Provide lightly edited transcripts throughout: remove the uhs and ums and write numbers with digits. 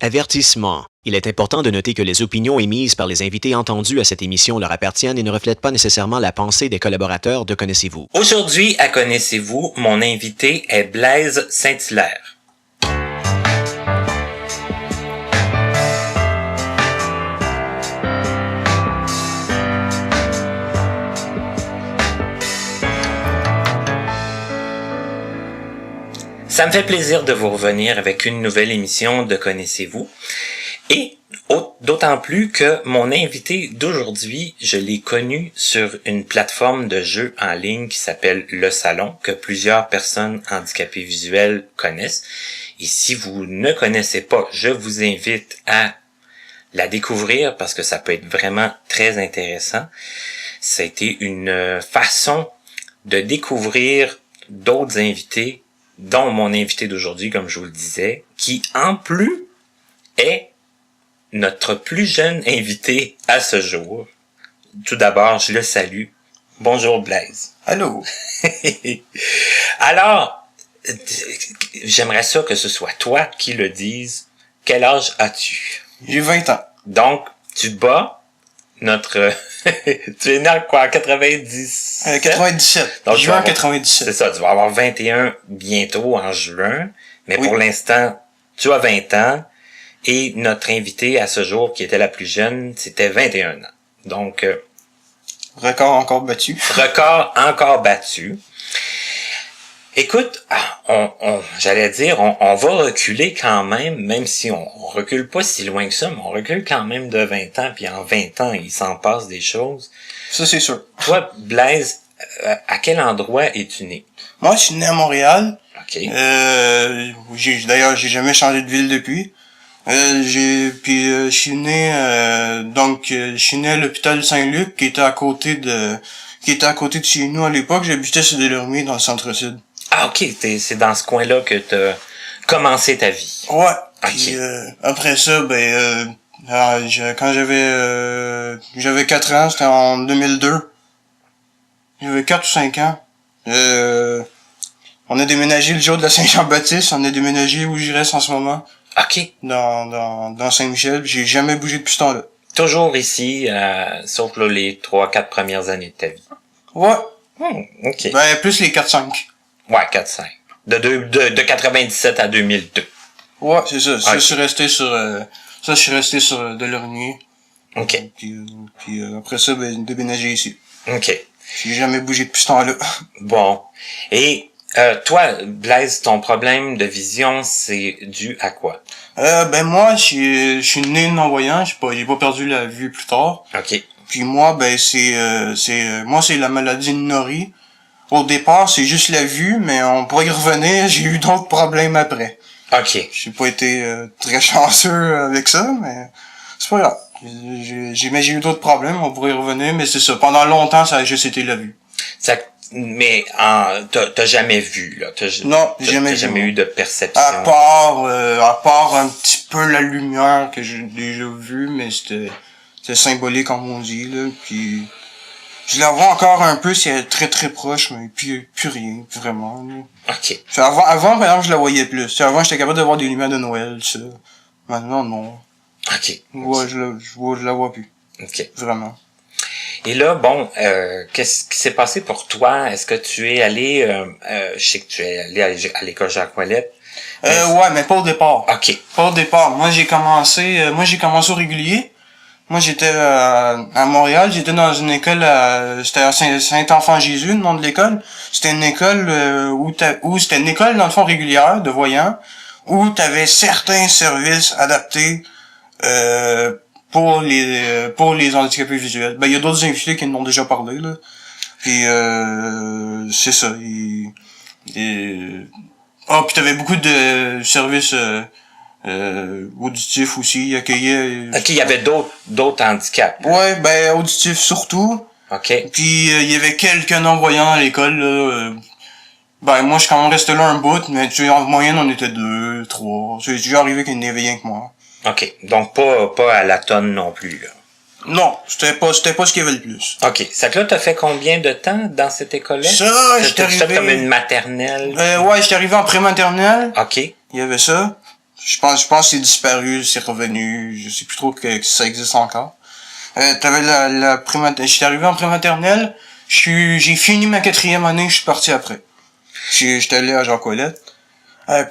Avertissement. Il est important de noter que les opinions émises par les invités entendus à cette émission leur appartiennent et ne reflètent pas nécessairement la pensée des collaborateurs de Connaissez-vous. Aujourd'hui, à Connaissez-vous, mon invité est Blaise Saint-Hilaire. Ça me fait plaisir de vous revenir avec une nouvelle émission de Connaissez-vous. Et d'autant plus que mon invité d'aujourd'hui, je l'ai connu sur une plateforme de jeux en ligne qui s'appelle Le Salon, que plusieurs personnes handicapées visuelles connaissent. Et si vous ne connaissez pas, je vous invite à la découvrir parce que ça peut être vraiment très intéressant. Ça a été une façon de découvrir d'autres invités, dont mon invité d'aujourd'hui, comme je vous le disais, qui en plus est notre plus jeune invité à ce jour. Tout d'abord, je le salue. Bonjour Blaise. Allô. Alors, j'aimerais ça que ce soit toi qui le dise. Quel âge as-tu? J'ai 20 ans. Donc, tu bats notre... tu es né en quoi? 97? 97. Donc, Juin 97. C'est ça, tu vas avoir 21 bientôt en juin. Mais Oui. pour l'instant, tu as 20 ans. Et notre invitée à ce jour, qui était la plus jeune, c'était 21 ans. Donc, Record encore battu. record encore battu. Écoute, j'allais dire, on va reculer quand même si on recule pas si loin que ça, mais on recule quand même de 20 ans, puis en 20 ans, il s'en passe des choses. Ça, c'est sûr. Toi, Blaise, à quel endroit es-tu né? Moi, je suis né à Montréal. OK. D'ailleurs, j'ai jamais changé de ville depuis. Je suis né, je suis né à l'hôpital Saint-Luc, qui était à côté de chez nous à l'époque. J'habitais sur Delormier, dans le centre-sud. Ah, OK, c'est dans ce coin-là que t'as commencé ta vie. Ouais. OK. Puis, après ça, quand j'avais 4 ans, c'était en 2002. J'avais 4 ou 5 ans. On a déménagé le jour de la Saint-Jean-Baptiste. On a déménagé où j'y reste en ce moment. OK. Dans Saint-Michel. J'ai jamais bougé depuis ce temps-là. Toujours ici, sauf là, les 3-4 premières années de ta vie. Ouais. OK. Ben, plus les 4-5. Ouais, 4-5. De 97 à 2002. Ouais, c'est ça. Ça, Ok. je suis resté sur Delormier. OK. Puis après ça, déménager ici. OK. J'ai jamais bougé depuis ce temps-là. Bon. Et toi, Blaise, ton problème de vision, c'est dû à quoi? Moi, je suis né non-voyant. J'ai pas perdu la vue plus tard. OK. Puis moi, c'est la maladie de Nori. Au départ, c'est juste la vue, mais on pourrait y revenir. J'ai eu d'autres problèmes après. OK. J'ai pas été très chanceux avec ça, mais c'est pas grave. J'ai eu d'autres problèmes, on pourrait y revenir, mais c'est ça. Pendant longtemps, ça a juste été la vue. Mais t'as jamais vu, là. Non, j'ai T'as jamais jamais vu. eu de perception. À part un petit peu la lumière que j'ai déjà vue, mais c'était symbolique, comme on dit, là. Puis je la vois encore un peu, c'est très très proche, mais plus rien, vraiment, là. OK. Avant, par exemple, je la voyais plus. Avant, j'étais capable de voir des lumières de Noël, ça. Maintenant, non. OK. Ouais, je la vois plus. OK. Vraiment. Et là, bon, qu'est-ce qui s'est passé pour toi? Est-ce que tu es allé, je sais que tu es allé à l'école Jacques Ouellet. Ouais, mais pas au départ. OK. Pas au départ. Moi, j'ai commencé au régulier. Moi, j'étais à Montréal. J'étais dans une école, c'était à Saint-Enfant-Jésus, le nom de l'école. C'était une école où c'était une école, dans le fond, régulière, de voyants, où t'avais certains services adaptés pour les handicapés visuels. Ben, il y a d'autres invités qui en ont déjà parlé, là. Puis c'est ça. Puis t'avais beaucoup de services auditifs aussi. Ils accueillaient. OK, il y avait d'autres handicaps. Ouais, ben auditifs surtout. OK. Puis il y avait quelques non-voyants à l'école, là. Moi, je suis quand même resté là un bout, mais tu sais, en moyenne, on était 2, 3. C'est déjà arrivé qu'il n'y en avait rien que moi. OK. Donc, pas à la tonne non plus, là. Non, c'était pas ce qu'il y avait le plus. OK. Ça que là, t'as fait combien de temps dans cette école-là? Ça, j'étais T'as fait arrivé... comme une maternelle? Ouais, j'étais arrivé en pré-maternelle. OK. Il y avait ça. Je pense que c'est disparu, c'est revenu. Je sais plus trop que ça existe encore. T'avais la j'étais arrivé en prématernelle. J'ai fini ma 4e année, je suis parti après. J'étais allé à Jean-Colette.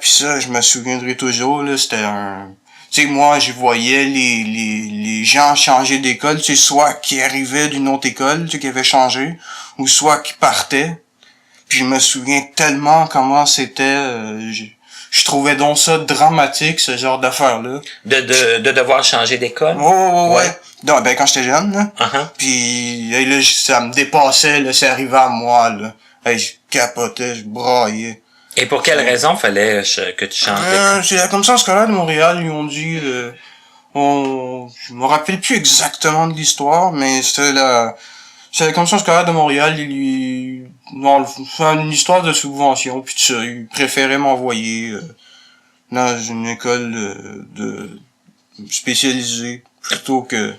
Puis ça, je me souviendrai toujours, là, c'était tu sais, moi, je voyais les gens changer d'école, tu sais, soit qui arrivaient d'une autre école, tu sais, qui avaient changé, ou soit qui partaient. Puis je me souviens tellement comment c'était, je trouvais donc ça dramatique, ce genre d'affaires-là. De devoir changer d'école? Ouais. Non, ben, quand j'étais jeune, là. Uh-huh. Puis là, ça me dépassait, là, c'est arrivé à moi, là. Hey, je capotais, je braillais. Et pour quelle raison fallait que tu changes d'école? C'est la commission scolaire de Montréal, ils ont dit, je me rappelle plus exactement de l'histoire, mais c'est la commission scolaire de Montréal, c'est une histoire de subvention, puis tout ça, ils préféraient m'envoyer dans une école de spécialisée plutôt que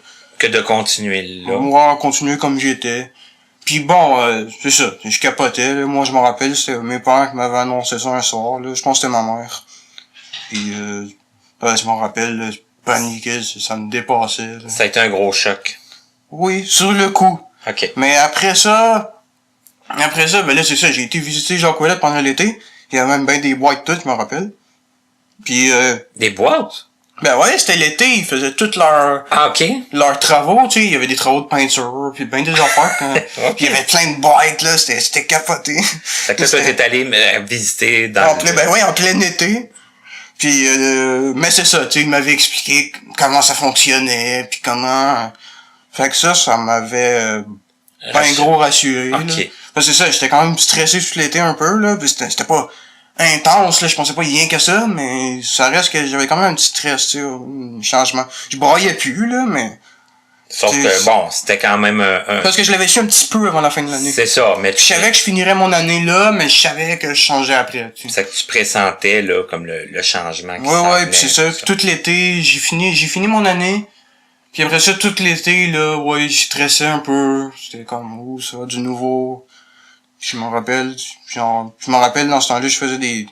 de continuer là. moi continuer comme j'étais. Puis bon, c'est ça, je capotais, là. Moi je me rappelle, c'était mes parents qui m'avaient annoncé ça un soir, là. Je pense que c'était ma mère. Puis je m'en rappelle, là, je paniquais, ça me dépassait, là. Ça a été un gros choc. Oui, sur le coup. OK. Mais après ça, ben là c'est ça, j'ai été visiter Jean-Colette pendant l'été. Il y avait même bien des boîtes toutes, je me rappelle. Puis Des boîtes? ben ouais, c'était l'été, ils faisaient toutes leurs OK. travaux, tu sais, il y avait des travaux de peinture, puis ben des affaires. Okay. Puis il y avait plein de boîtes, là, c'était capoté. Fait que là, toi, t'es allé visiter dans en plein été. Puis mais c'est ça, tu sais, il m'avait expliqué comment ça fonctionnait, puis comment. Fait que ça m'avait ben gros rassuré. OK. Là. Parce que c'est ça, j'étais quand même stressé tout l'été un peu, là, puis c'était pas intense, là, je pensais pas rien que ça, mais ça reste que j'avais quand même un petit stress, tu sais, un changement. Je braillais plus, là, mais. Sauf que, bon, c'était quand même un... Parce que je l'avais su un petit peu avant la fin de l'année. C'est ça, mais... Je savais que je finirais mon année là, mais je savais que je changeais après, tu sais. C'est que tu pressentais, là, comme le changement qui Ouais, pis c'est ça. Puis tout l'été, j'ai fini mon année. Puis après ça, tout l'été, là, ouais, je stressais un peu. C'était comme, ça va, du nouveau. Je me rappelle, dans ce temps-là, je faisais des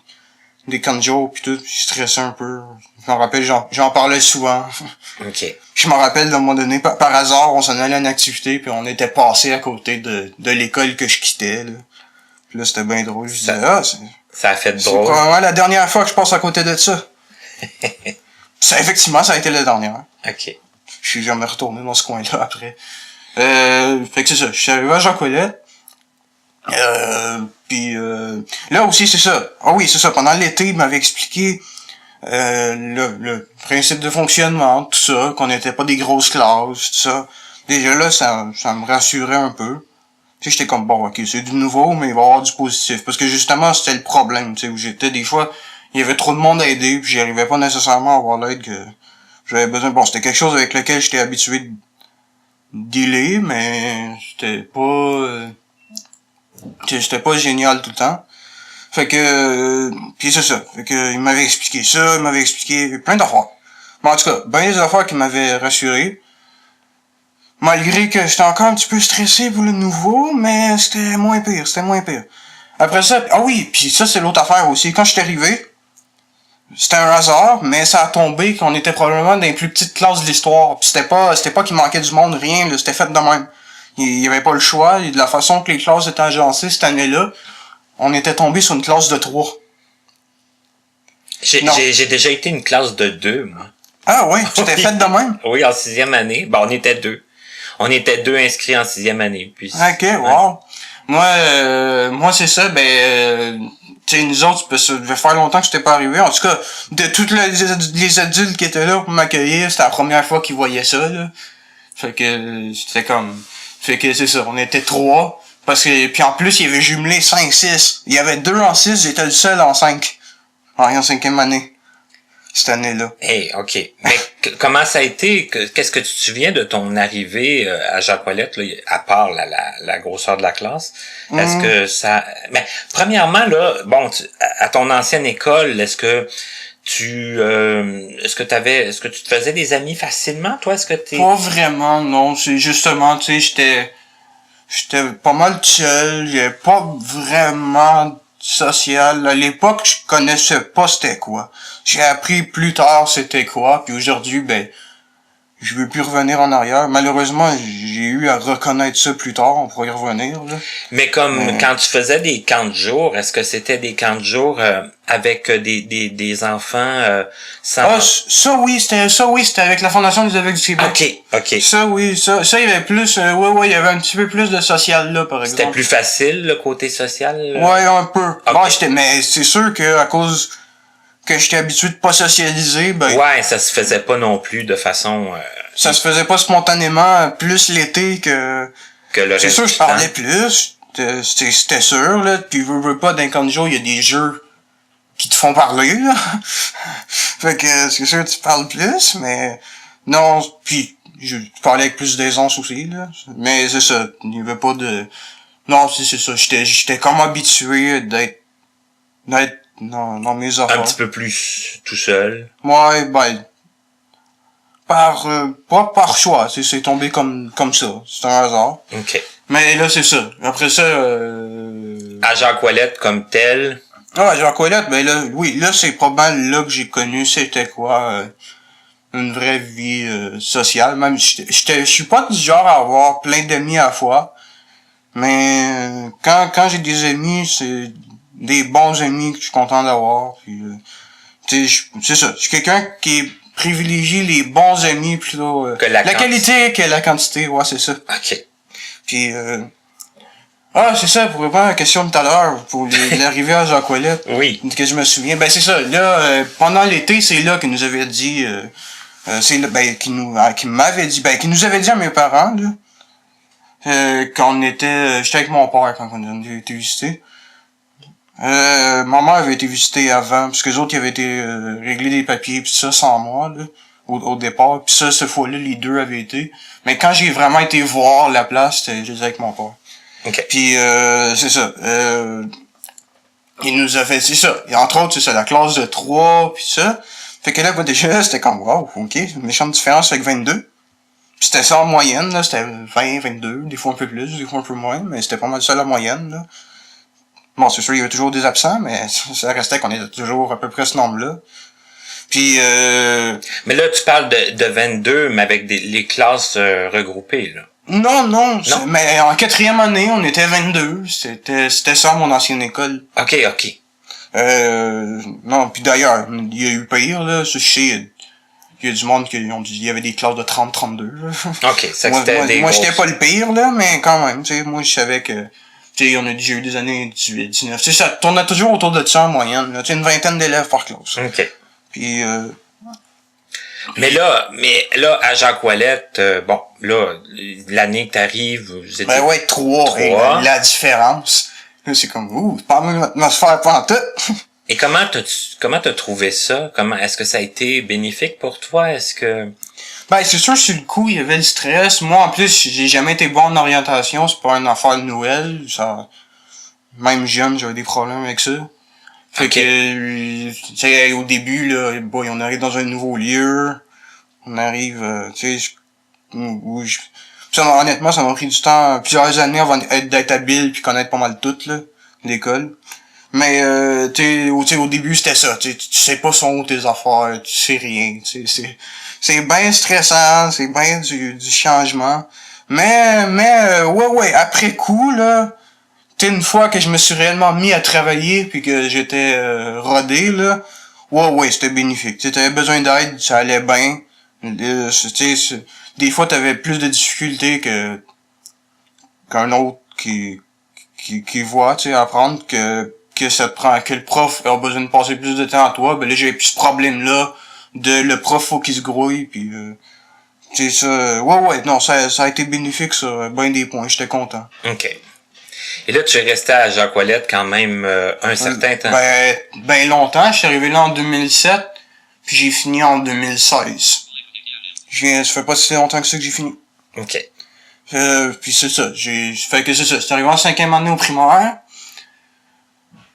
canjos pis tout, je stressais un peu. Je me rappelle, j'en parlais souvent. OK. Je me rappelle, d'un moment donné, par hasard, on s'en allait à une activité, puis on était passé à côté de l'école que je quittais, là. Puis là, c'était bien drôle. Je disais, ça a fait c'est drôle. probablement la dernière fois que je passe à côté de ça. Effectivement, ça a été la dernière. OK. Je suis jamais retourné dans ce coin-là après. Fait que c'est ça. Je suis arrivé à Jean-Colette. Puis là aussi, c'est ça. Ah oui, c'est ça. Pendant l'été, il m'avait expliqué le principe de fonctionnement, tout ça, qu'on n'était pas des grosses classes, tout ça. Déjà là, ça me rassurait un peu. Tu sais, j'étais comme, bon, ok, c'est du nouveau, mais il va y avoir du positif. Parce que justement, c'était le problème, tu sais, où j'étais, des fois, il y avait trop de monde à aider, puis j'y arrivais pas nécessairement à avoir l'aide que j'avais besoin. Bon, c'était quelque chose avec lequel j'étais habitué de dealer, mais c'était pas génial tout le temps. Fait que, puis c'est ça. Fait que, il m'avait expliqué plein d'affaires. Mais en tout cas, ben des affaires qui m'avaient rassuré. Malgré que j'étais encore un petit peu stressé pour le nouveau, mais c'était moins pire. Après ça, ah oui, puis ça c'est l'autre affaire aussi. Quand je suis arrivé, c'était un hasard, mais ça a tombé qu'on était probablement dans les plus petites classes de l'histoire. Puis c'était pas qu'il manquait du monde, rien, là, c'était fait de même. Il y avait pas le choix, et de la façon que les classes étaient agencées cette année-là, on était tombé sur une classe de 3. J'ai déjà été une classe de 2, moi. Ah ouais, tu t'es fait de même? Oui, en 6e année. Bon, on était 2. On était 2 inscrits en 6e année. Puis, ok, wow. Moi c'est ça, tu sais, nous autres, ça devait faire longtemps que j'étais pas arrivé. En tout cas, de tous les adultes qui étaient là pour m'accueillir, c'était la première fois qu'ils voyaient ça, là. Fait que, c'était comme... Fait que c'est ça, on était 3. Parce que, puis en plus, il y avait jumelé 5-6. Il y avait 2 en 6, j'étais le seul en 5. En 5e année. Cette année-là. Hey, OK. Mais comment ça a été? Qu'est-ce que tu te souviens de ton arrivée à Jean-Colette, là, à part la grosseur de la classe? Est-ce que ça... Mais, premièrement, là, bon, à ton ancienne école, est-ce que tu te faisais des amis facilement, toi? Pas vraiment, non. C'est justement, tu sais, j'étais pas mal seul. J'avais pas vraiment social. À l'époque, je connaissais pas c'était quoi. J'ai appris plus tard c'était quoi, puis aujourd'hui, ben, je veux plus revenir en arrière. Malheureusement, j'ai eu à reconnaître ça plus tard, on pourrait y revenir, là. Mais comme quand tu faisais des camps de jour, est-ce que c'était des camps de jour avec des enfants sans... Ah, ça oui, c'était avec la Fondation des aveugles du Québec. OK. Ça oui, ça il y avait plus, il y avait un petit peu plus de social là, par exemple. C'était plus facile, le côté social? Ouais, un peu. Okay. Bon, mais c'est sûr que à cause que j'étais habitué de pas socialiser, ben... Ouais, ça se faisait pas non plus de façon... ça se faisait pas spontanément, plus l'été que le reste. C'est sûr, je parlais plus. C'était sûr, là. Puis, veux pas, d'un camp de jour, il y a des jeux qui te font parler, là. Fait que, c'est sûr, tu parles plus, mais... Non, puis, je parlais avec plus d'aisance aussi, là. Mais c'est ça, il y avait pas de... Non, c'est ça, j'étais comme habitué d'être dans mes affaires. Un petit peu plus tout seul. Ouais, ben... pas par choix, c'est tombé comme ça. C'est un hasard. OK. Mais là, c'est ça. Après ça, À Jacques Ouellette comme tel. Ah, Jacques Ouellette, ben là, oui, là, c'est probablement là que j'ai connu c'était quoi, une vraie vie sociale. Même, je suis pas du genre à avoir plein d'amis à la fois. Mais quand j'ai des amis, c'est des bons amis que je suis content d'avoir. Puis, tu sais, c'est ça. Je suis quelqu'un qui privilégie les bons amis plutôt que la qualité que la quantité. Ouais, c'est ça. OK. Puis c'est ça, pour répondre à la question de tout à l'heure, pour l'arrivée à Jacques Ouellette. Oui. Que je me souviens. Ben, c'est ça. Là, pendant l'été, c'est là qu'il nous avait dit, c'est là, ben, qu'il m'avait dit, ben, qu'il nous avait dit à mes parents, là, qu'on était, j'étais avec mon père quand on a été visiter. Ma mère avait été visitée avant, parce que les autres, ils avaient été, régler des papiers, pis ça, sans moi, là, au départ. Pis ça, cette fois-là, les deux avaient été. Mais quand j'ai vraiment été voir la place, j'étais avec mon père. OK. Puis c'est ça. Il nous a fait, c'est ça. Et entre autres, c'est ça, la classe de 3, puis ça. Fait que là, bah, déjà, c'était comme, wow, ok, une méchante différence avec 22. Puis c'était ça en moyenne, là, c'était 20, 22, des fois un peu plus, des fois un peu moins, mais c'était pas mal ça la moyenne, là. Bon, c'est sûr, il y avait toujours des absents, mais ça restait qu'on était toujours à peu près ce nombre-là. Puis Mais là, tu parles de 22, mais avec les classes regroupées, là. Non. Mais en 4e année, on était 22. C'était ça, mon ancienne école. OK. Non, puis d'ailleurs, il y a eu pire, là. Je sais, il y a du monde qui ont dit, il y avait des classes de 30, 32, là. OK, ça c'était des moi, grosses... j'étais pas le pire, là, mais quand même, tu sais, moi, je savais que, tu sais, on a déjà eu des années 18, 19. Tu sais, ça tournait toujours autour de ça en moyenne, là. Tu sais, une vingtaine d'élèves par classe. OK. Puis Mais là, à Jacques Ouellette, bon, là, l'année que t'arrives, vous étiez... ben ouais, 3. La différence. Là, c'est comme, c'est pas la même atmosphère pantoute. Et comment t'as trouvé ça? Est-ce que ça a été bénéfique pour toi? Est-ce que... Ben, c'est sûr, sur le coup, il y avait le stress. Moi, en plus, j'ai jamais été bon en orientation. C'est pas une affaire nouvelle. Ça, même jeune, j'avais des problèmes avec ça. Fait que, tu sais, au début, là, boy, on arrive dans un nouveau lieu. On arrive, tu sais, honnêtement, ça m'a pris du temps, plusieurs années avant d'être habile puis connaître pas mal tout, là, l'école. Mais, tu sais, au début, c'était ça. Tu sais pas sont où tes affaires, tu sais rien. C'est bien stressant, c'est bien du changement. Mais, ouais, après coup, là, tu sais, une fois que je me suis réellement mis à travailler puis que j'étais rodé, là, ouais, c'était bénéfique. Tu t'avais besoin d'aide, ça allait bien. Des fois, t'avais plus de difficultés qu'un autre qui voit, tu sais, apprendre que ça te prend, que le prof a besoin de passer plus de temps à toi. Ben là, j'avais plus ce problème-là de le prof faut qu'il se grouille puis tu sais ça, ouais, non, ça a été bénéfique, ça, ben des points, j'étais content. OK. Et là, tu es resté à Jacques Ouellette quand même un certain temps. Ben longtemps. Je suis arrivé là en 2007, puis j'ai fini en 2016. Ça fait pas si longtemps que ça que j'ai fini. OK. Puis c'est ça. C'est arrivé en 5e année au primaire.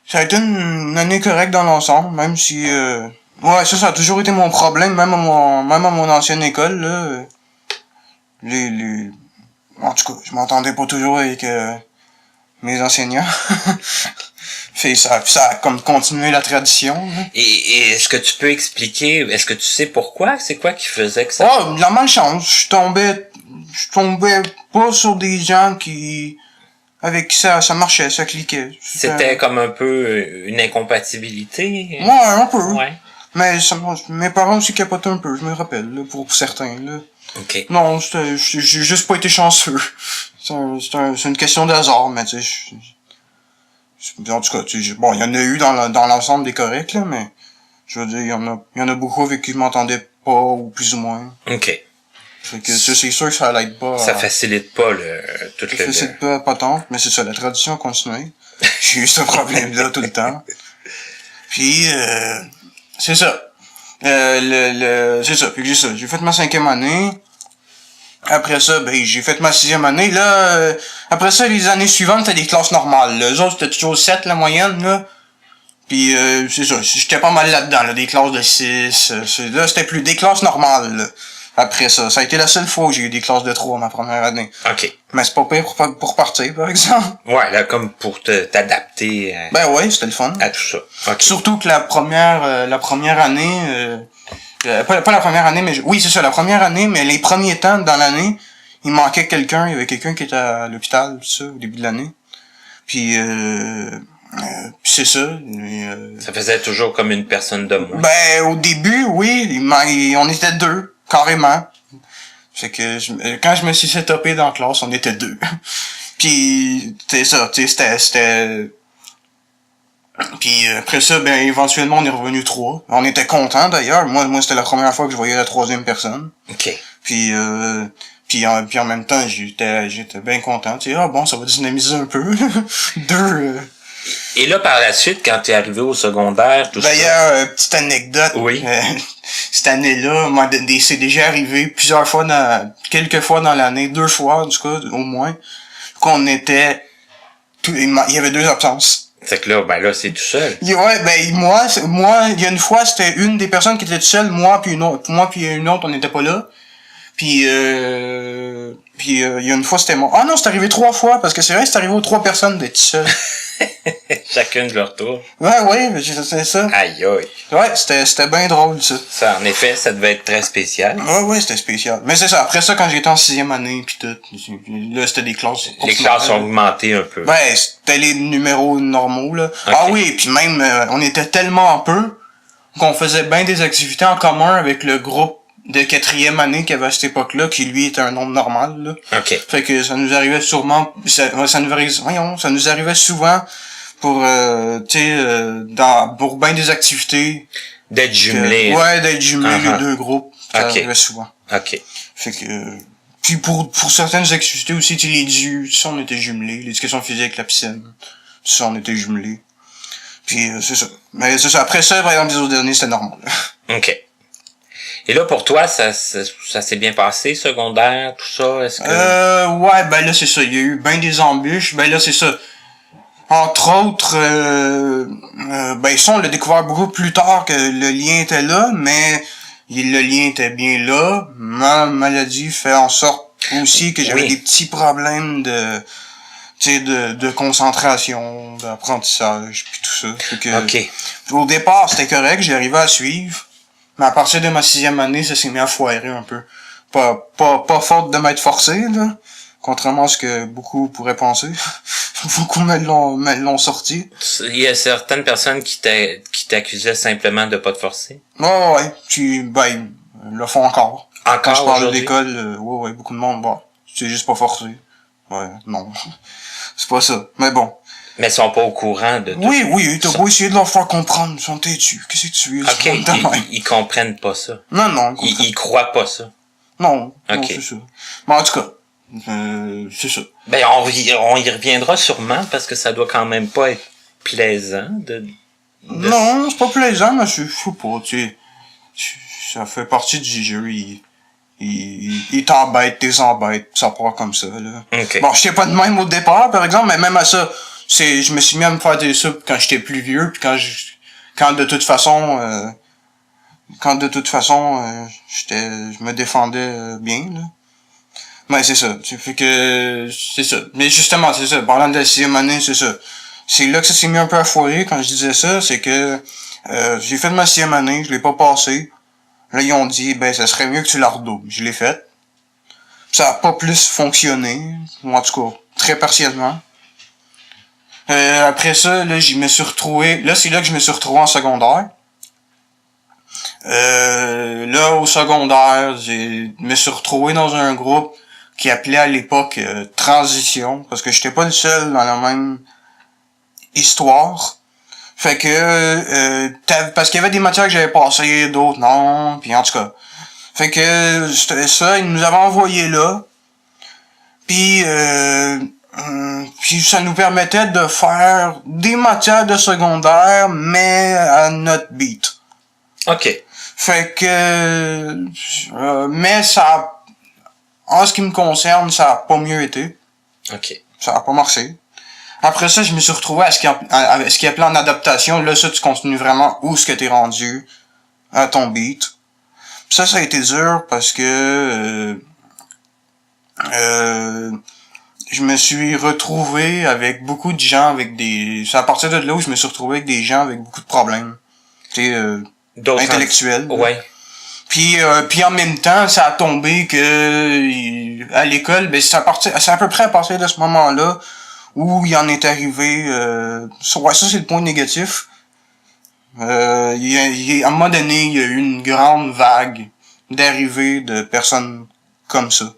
Ça a été une année correcte dans l'ensemble, même si... ouais, ça a toujours été mon problème, même à mon ancienne école, là. En tout cas, je m'entendais pas toujours avec... mes enseignants. Ça a comme continué la tradition, là. Et est-ce que tu peux expliquer, est-ce que tu sais pourquoi? C'est quoi qui faisait que ça? Oh, de la malchance. Je tombais pas sur des gens avec qui ça marchait, ça cliquait. C'était comme un peu une incompatibilité? Ouais, un peu. Ouais. Mais mes parents aussi capotaient un peu, je me rappelle, là, pour certains, là. OK. Non, j'ai juste pas été chanceux. C'est une question d'hasard, mais tu sais, en tout cas, bon, il y en a eu dans l'ensemble des corrects, là, mais je veux dire, il y en a beaucoup avec qui je m'entendais pas, ou plus ou moins. OK. Fait que ça, c'est sûr que ça l'aide pas. Ça facilite pas tout Ça facilite pas tant, mais c'est ça, la tradition a continué. J'ai eu ce problème-là tout le temps. Puis, c'est ça. C'est ça. Puis j'ai ça. J'ai fait ma 5e année. Après ça, ben, j'ai fait ma 6e année. Là, après ça, les années suivantes, c'était des classes normales. Là. Les autres, c'était toujours 7, la moyenne, là. Puis, c'est ça. J'étais pas mal là-dedans, là. Des classes de 6. Là, c'était plus des classes normales, là. Après ça. Ça a été la seule fois où j'ai eu des classes de 3 ma première année. OK. Mais c'est pas pire pour partir, par exemple. Ouais, là, comme pour t'adapter Ben ouais, c'était le fun. à tout ça. OK. Surtout que la première année, pas la première année, mais oui, c'est ça, la première année, mais les premiers temps dans l'année, il manquait quelqu'un, il y avait quelqu'un qui était à l'hôpital, tout ça, au début de l'année. Puis c'est ça. Ça faisait toujours comme une personne de moins. Ben, au début, oui, on était 2, carrément. Fait que quand je me suis setupé dans la classe, on était 2. Puis, c'est ça, tu sais, c'était... Puis après ça, ben éventuellement on est revenu 3. On était contents d'ailleurs. Moi c'était la première fois que je voyais la 3e personne. OK. Puis en même temps j'étais bien content. Tu sais, ah bon, ça va dynamiser un peu. 2. Et là, par la suite, quand t'es arrivé au secondaire, tout ça... D'ailleurs, petite anecdote. Oui. Cette année-là, moi, c'est déjà arrivé plusieurs fois quelques fois dans l'année, 2 fois en tout cas, au moins, qu'on était... il y avait 2 absences. C'est que là, ben là, c'est tout seul. Ouais, ben moi, il y a une fois, c'était une des personnes qui était toute seule, moi puis une autre, on n'était pas là. Puis il y a une fois, c'était moi. Ah non, c'est arrivé 3 fois, parce que c'est vrai, c'est arrivé aux 3 personnes d'être seul. Chacun de leur tour. Ouais, c'est ça. Aïe aïe. Ouais, c'était bien drôle, ça. Ça, en effet, ça devait être très spécial. Ouais, c'était spécial. Mais c'est ça, après ça, quand j'étais en 6e année, pis tout, là, c'était des classes. Les classes ont augmenté un peu. Ben, c'était les numéros normaux, là. Okay. Ah oui, puis même, on était tellement peu qu'on faisait bien des activités en commun avec le groupe de 4e année qu'il y avait à cette époque-là, qui lui était un nombre normal, là. OK. Fait que ça nous arrivait sûrement, ça nous arrivait souvent pour, pour bien des activités. D'être jumelé. Ouais, d'être jumelé, les 2 groupes. Ça arrivait souvent. OK. Fait que, puis pour certaines activités aussi, tu sais, les DU, tout ça, on était jumelés. L'éducation physique, la piscine, tout ça, on était jumelés. Puis, c'est ça. Mais c'est ça. Après ça, par exemple, les autres derniers, c'était normal. OK. Et là, pour toi, ça s'est bien passé, secondaire, tout ça? Est-ce que... Ouais, ben là, c'est ça. Il y a eu ben des embûches. Ben là, c'est ça. Entre autres, ben ça, on l'a découvert beaucoup plus tard que le lien était là, mais le lien était bien là. Ma maladie fait en sorte aussi que j'avais des petits problèmes de concentration, d'apprentissage, puis tout ça. Fait que, OK. Au départ, c'était correct, j'y arrivais à suivre. Mais à partir de ma 6e année, ça s'est mis à foirer un peu. Pas faute de m'être forcé, là. Contrairement à ce que beaucoup pourraient penser. Beaucoup me l'ont sorti. Il y a certaines personnes qui t'accusaient simplement de pas te forcer. Ouais. Puis, ben, ils le font encore. Encore quand je parle aujourd'hui? d'école, ouais, beaucoup de monde, bon, c'est juste pas forcé. Ouais, non. C'est pas ça. Mais bon. Mais ils sont pas au courant de tout. Oui, t'as beau essayer de leur faire comprendre, ils sont têtus. Qu'est-ce que tu veux? OK, ils comprennent pas ça. Non, ils croient pas ça. Non, OK. c'est ça. Mais en tout cas, c'est ça. Ben, on y reviendra sûrement parce que ça doit quand même pas être plaisant de... Non, c'est pas plaisant, mais je sais pas, tu sais. Ça fait partie du jeu, il t'embête, t'es embête, ça part comme ça, là. OK. Bon, j'étais pas de même au départ, par exemple, mais même à ça, je me suis mis à me faire des subs quand j'étais plus vieux, puis quand de toute façon, je me défendais bien, là. Mais c'est ça. Fait que, c'est ça. Mais justement, c'est ça. Parlant de la 6e année, c'est ça. c'est là que ça s'est mis un peu à foirer quand je disais ça, c'est que j'ai fait ma 6e année, je l'ai pas passé. Là, ils ont dit, ben, ça serait mieux que tu la redoubles. Je l'ai fait. Ça a pas plus fonctionné, ou en tout cas, très partiellement. Après ça, là, je me suis retrouvé, là, c'est là que je me suis retrouvé en secondaire. Là, au secondaire, je me suis retrouvé dans un groupe qui appelait à l'époque Transition, parce que j'étais pas le seul dans la même histoire. Fait que parce qu'il y avait des matières que j'avais passées, d'autres non, puis en tout cas. Fait que c'était ça, ils nous avaient envoyé là. Puis puis ça nous permettait de faire des matières de secondaire, mais à notre beat. OK. Fait que mais ça, en ce qui me concerne, ça a pas mieux été. OK. Ça a pas marché. Après ça, je me suis retrouvé à ce qu'il appelait en adaptation. Là, ça, tu continues vraiment où est-ce que t'es rendu à ton beat. Ça a été dur parce que je me suis retrouvé avec beaucoup de gens avec des... C'est à partir de là où je me suis retrouvé avec des gens avec beaucoup de problèmes. Tu sais, intellectuels. Ouais. Puis en même temps, ça a tombé que à l'école, ben c'est à peu près à partir de ce moment-là où il en est arrivé ouais, ça c'est le point négatif. À un moment donné, il y a eu une grande vague d'arrivées de personnes comme ça.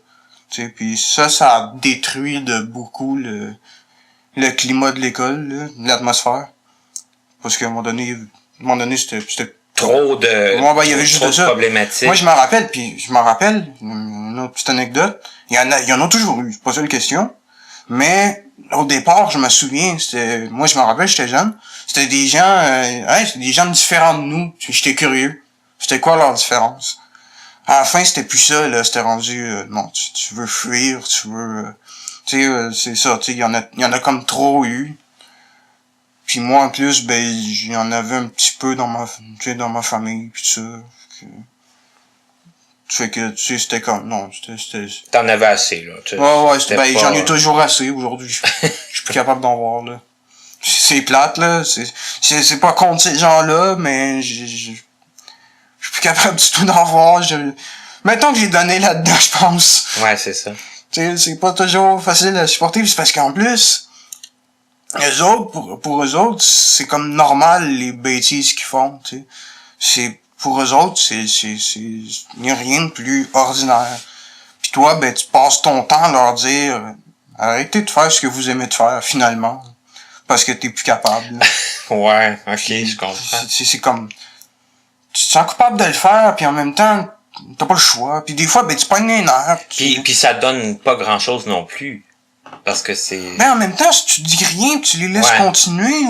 Tu sais, puis ça a détruit de beaucoup le climat de l'école, là, l'atmosphère. Parce qu'à un moment donné c'était Trop de, moi, ben, il y avait juste trop de ça. problématiques. Moi, je m'en rappelle, une autre petite anecdote. Il y en a toujours eu, c'est pas ça la question. Mais, au départ, je me souviens, moi, je me rappelle, j'étais jeune. C'était des gens, c'était des gens différents de nous. J'étais curieux. C'était quoi leur différence? À la fin, c'était plus ça, là. C'était rendu, non, tu veux fuir, tu veux, tu sais, c'est ça, tu sais, il y en a comme trop eu. Puis moi, en plus, ben, il y en avait un petit peu dans ma famille, pis tout ça. Fait que, tu sais, c'était comme, non, c'était... T'en avais assez, là. Ouais, ben, pas... j'en ai toujours assez, aujourd'hui. Je suis plus capable d'en voir, là. C'est plate, là. C'est pas contre ces gens-là, mais je suis plus capable du tout d'en voir. Mettons que j'ai donné là-dedans, je pense. Ouais, c'est ça. Tu sais, c'est pas toujours facile à supporter, c'est parce qu'en plus, eux autres, pour eux autres, c'est comme normal, les bêtises qu'ils font, tu sais. Pour eux autres, il n'y a rien de plus ordinaire. Puis toi, ben, tu passes ton temps à leur dire, arrêtez de faire ce que vous aimez de faire, finalement. Parce que t'es plus capable. Ouais, ok, je comprends. C'est comme, tu te sens coupable de le faire, puis en même temps, t'as pas le choix. Puis des fois, ben, tu pognes les nerfs. Puis ça donne pas grand chose non plus. Parce que c'est... Mais en même temps, si tu dis rien, tu les laisses continuer,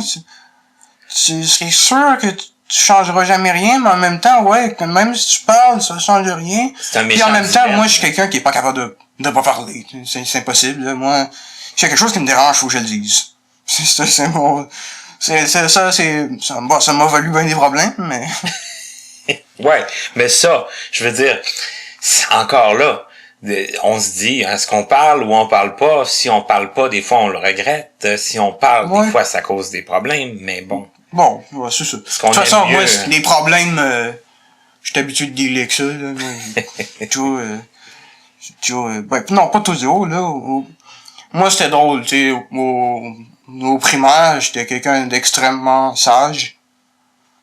c'est sûr que tu changeras jamais rien, mais en même temps, ouais, même si tu parles, ça change rien. Puis en même temps, moi, je suis quelqu'un qui est pas capable de pas parler. C'est impossible, là. Moi, s'il y a quelque chose qui me dérange, faut que je le dise. Ça m'a valu bien des problèmes, mais... Ouais, mais ça, je veux dire, encore là, on se dit, est-ce qu'on parle ou on parle pas? Si on parle pas, des fois, on le regrette. Si on parle, des fois, ça cause des problèmes, mais bon. Bon, ouais, c'est ça. De toute façon, moi, les problèmes, je suis habitué de dealer avec ça, là. Ben, non, pas toujours, là. Moi, c'était drôle, tu sais, au primaire, j'étais quelqu'un d'extrêmement sage.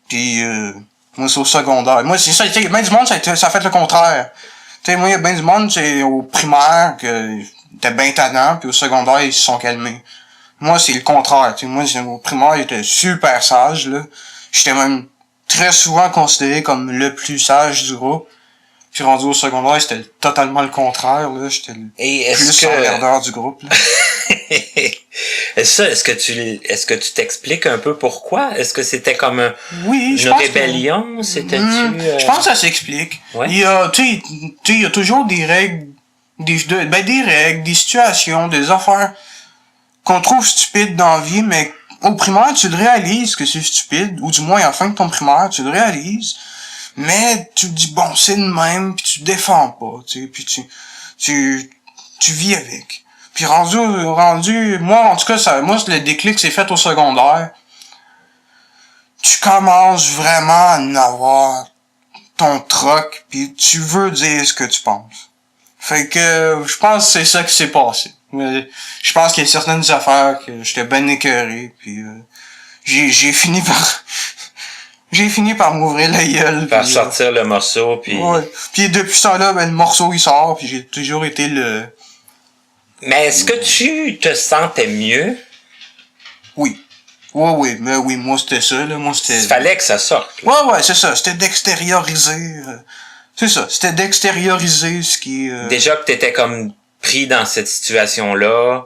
Puis, moi, c'est au secondaire. Moi, c'est ça, tu sais, ben du monde, ça a fait le contraire. Tu sais, moi, il y a ben du monde, c'est au primaire, que t'es ben tannant, puis au secondaire, ils se sont calmés. Moi, c'est le contraire, tu sais. Moi, au primaire, j'étais super sage, là. J'étais même très souvent considéré comme le plus sage du groupe. Puis rendu au secondaire, c'était totalement le contraire, là. J'étais le plus emmerdeur du groupe, là. Est-ce que tu t'expliques un peu pourquoi? Est-ce que c'était comme une rébellion? Je pense que ça s'explique. Ouais. Il y a, il y a toujours des règles, des règles, des situations, des affaires qu'on trouve stupides dans la vie, mais au primaire, tu le réalises que c'est stupide, ou du moins à la fin de ton primaire, tu le réalises, mais tu te dis, bon, c'est le même, puis tu te défends pas, tu sais, puis tu vis avec. Puis rendu, moi, en tout cas, moi, le déclic s'est fait au secondaire. Tu commences vraiment à en avoir ton troc, puis tu veux dire ce que tu penses. Fait que, je pense que c'est ça qui s'est passé. Mais je pense qu'il y a certaines affaires que j'étais ben écœuré, puis j'ai fini par j'ai fini par m'ouvrir la gueule. Par puis, sortir le morceau, puis... Ouais. Puis depuis ça là, ben le morceau il sort, puis j'ai toujours été le... Mais est-ce que tu te sentais mieux? Oui. Oui, mais oui, moi c'était ça, là. Moi c'était... Il fallait que ça sorte. Là. Ouais, c'est ça. C'était d'extérioriser. C'est ça. C'était d'extérioriser ce qui... Déjà que t'étais comme pris dans cette situation-là,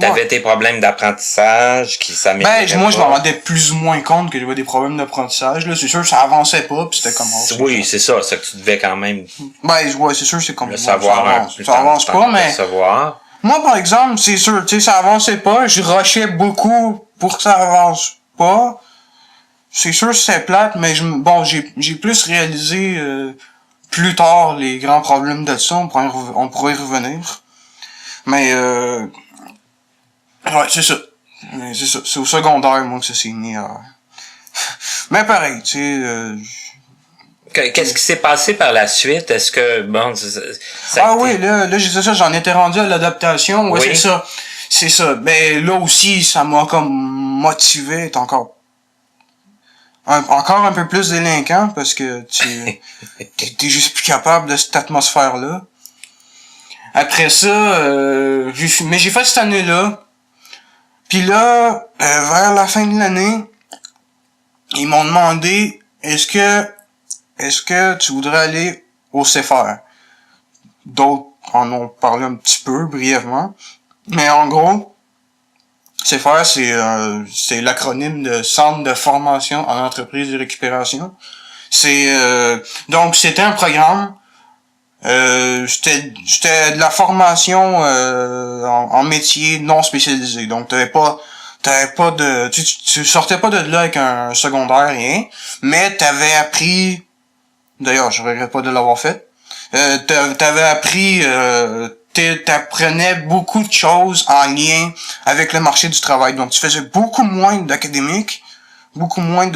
t'avais tes problèmes d'apprentissage qui s'amélioraient. Ben, moi, je me rendais plus ou moins compte que j'avais des problèmes d'apprentissage, là. C'est sûr, ça avançait pas, pis c'était comme... Oui, c'est ça. C'est que tu devais quand même... Ben, ouais, c'est sûr, c'est comme... Le savoir ça avance pas, mais... Savoir. Moi, par exemple, c'est sûr, tu sais, ça avançait pas. Je rushais beaucoup pour que ça avance pas. C'est sûr, c'est plate, mais j'ai plus réalisé plus tard les grands problèmes de ça. On pourrait y revenir. Mais ouais, c'est ça. C'est ça. C'est au secondaire, moi, que ça s'est mis à... Mais pareil, tu sais... Qu'est-ce qui s'est passé par la suite? Est-ce que, bon, oui, là, c'est ça, j'en étais rendu à l'adaptation. Ouais, oui. C'est ça. Ben, là aussi, ça m'a comme motivé à être encore un peu plus délinquant, parce que t'es juste plus capable de cette atmosphère-là. Après ça, mais j'ai fait cette année-là. Puis là, vers la fin de l'année, ils m'ont demandé, est-ce que tu voudrais aller au CFR? D'autres en ont parlé un petit peu, brièvement. Mais en gros, CFR, c'est l'acronyme de Centre de formation en entreprise de récupération. Donc, c'était un programme. C'était de la formation en métier non spécialisé. Donc, t'avais pas de... Tu sortais pas de là avec un secondaire, rien. Mais t'avais appris... D'ailleurs, je regrette pas de l'avoir fait. T'avais appris, t'apprenais beaucoup de choses en lien avec le marché du travail. Donc, tu faisais beaucoup moins d'académique, beaucoup moins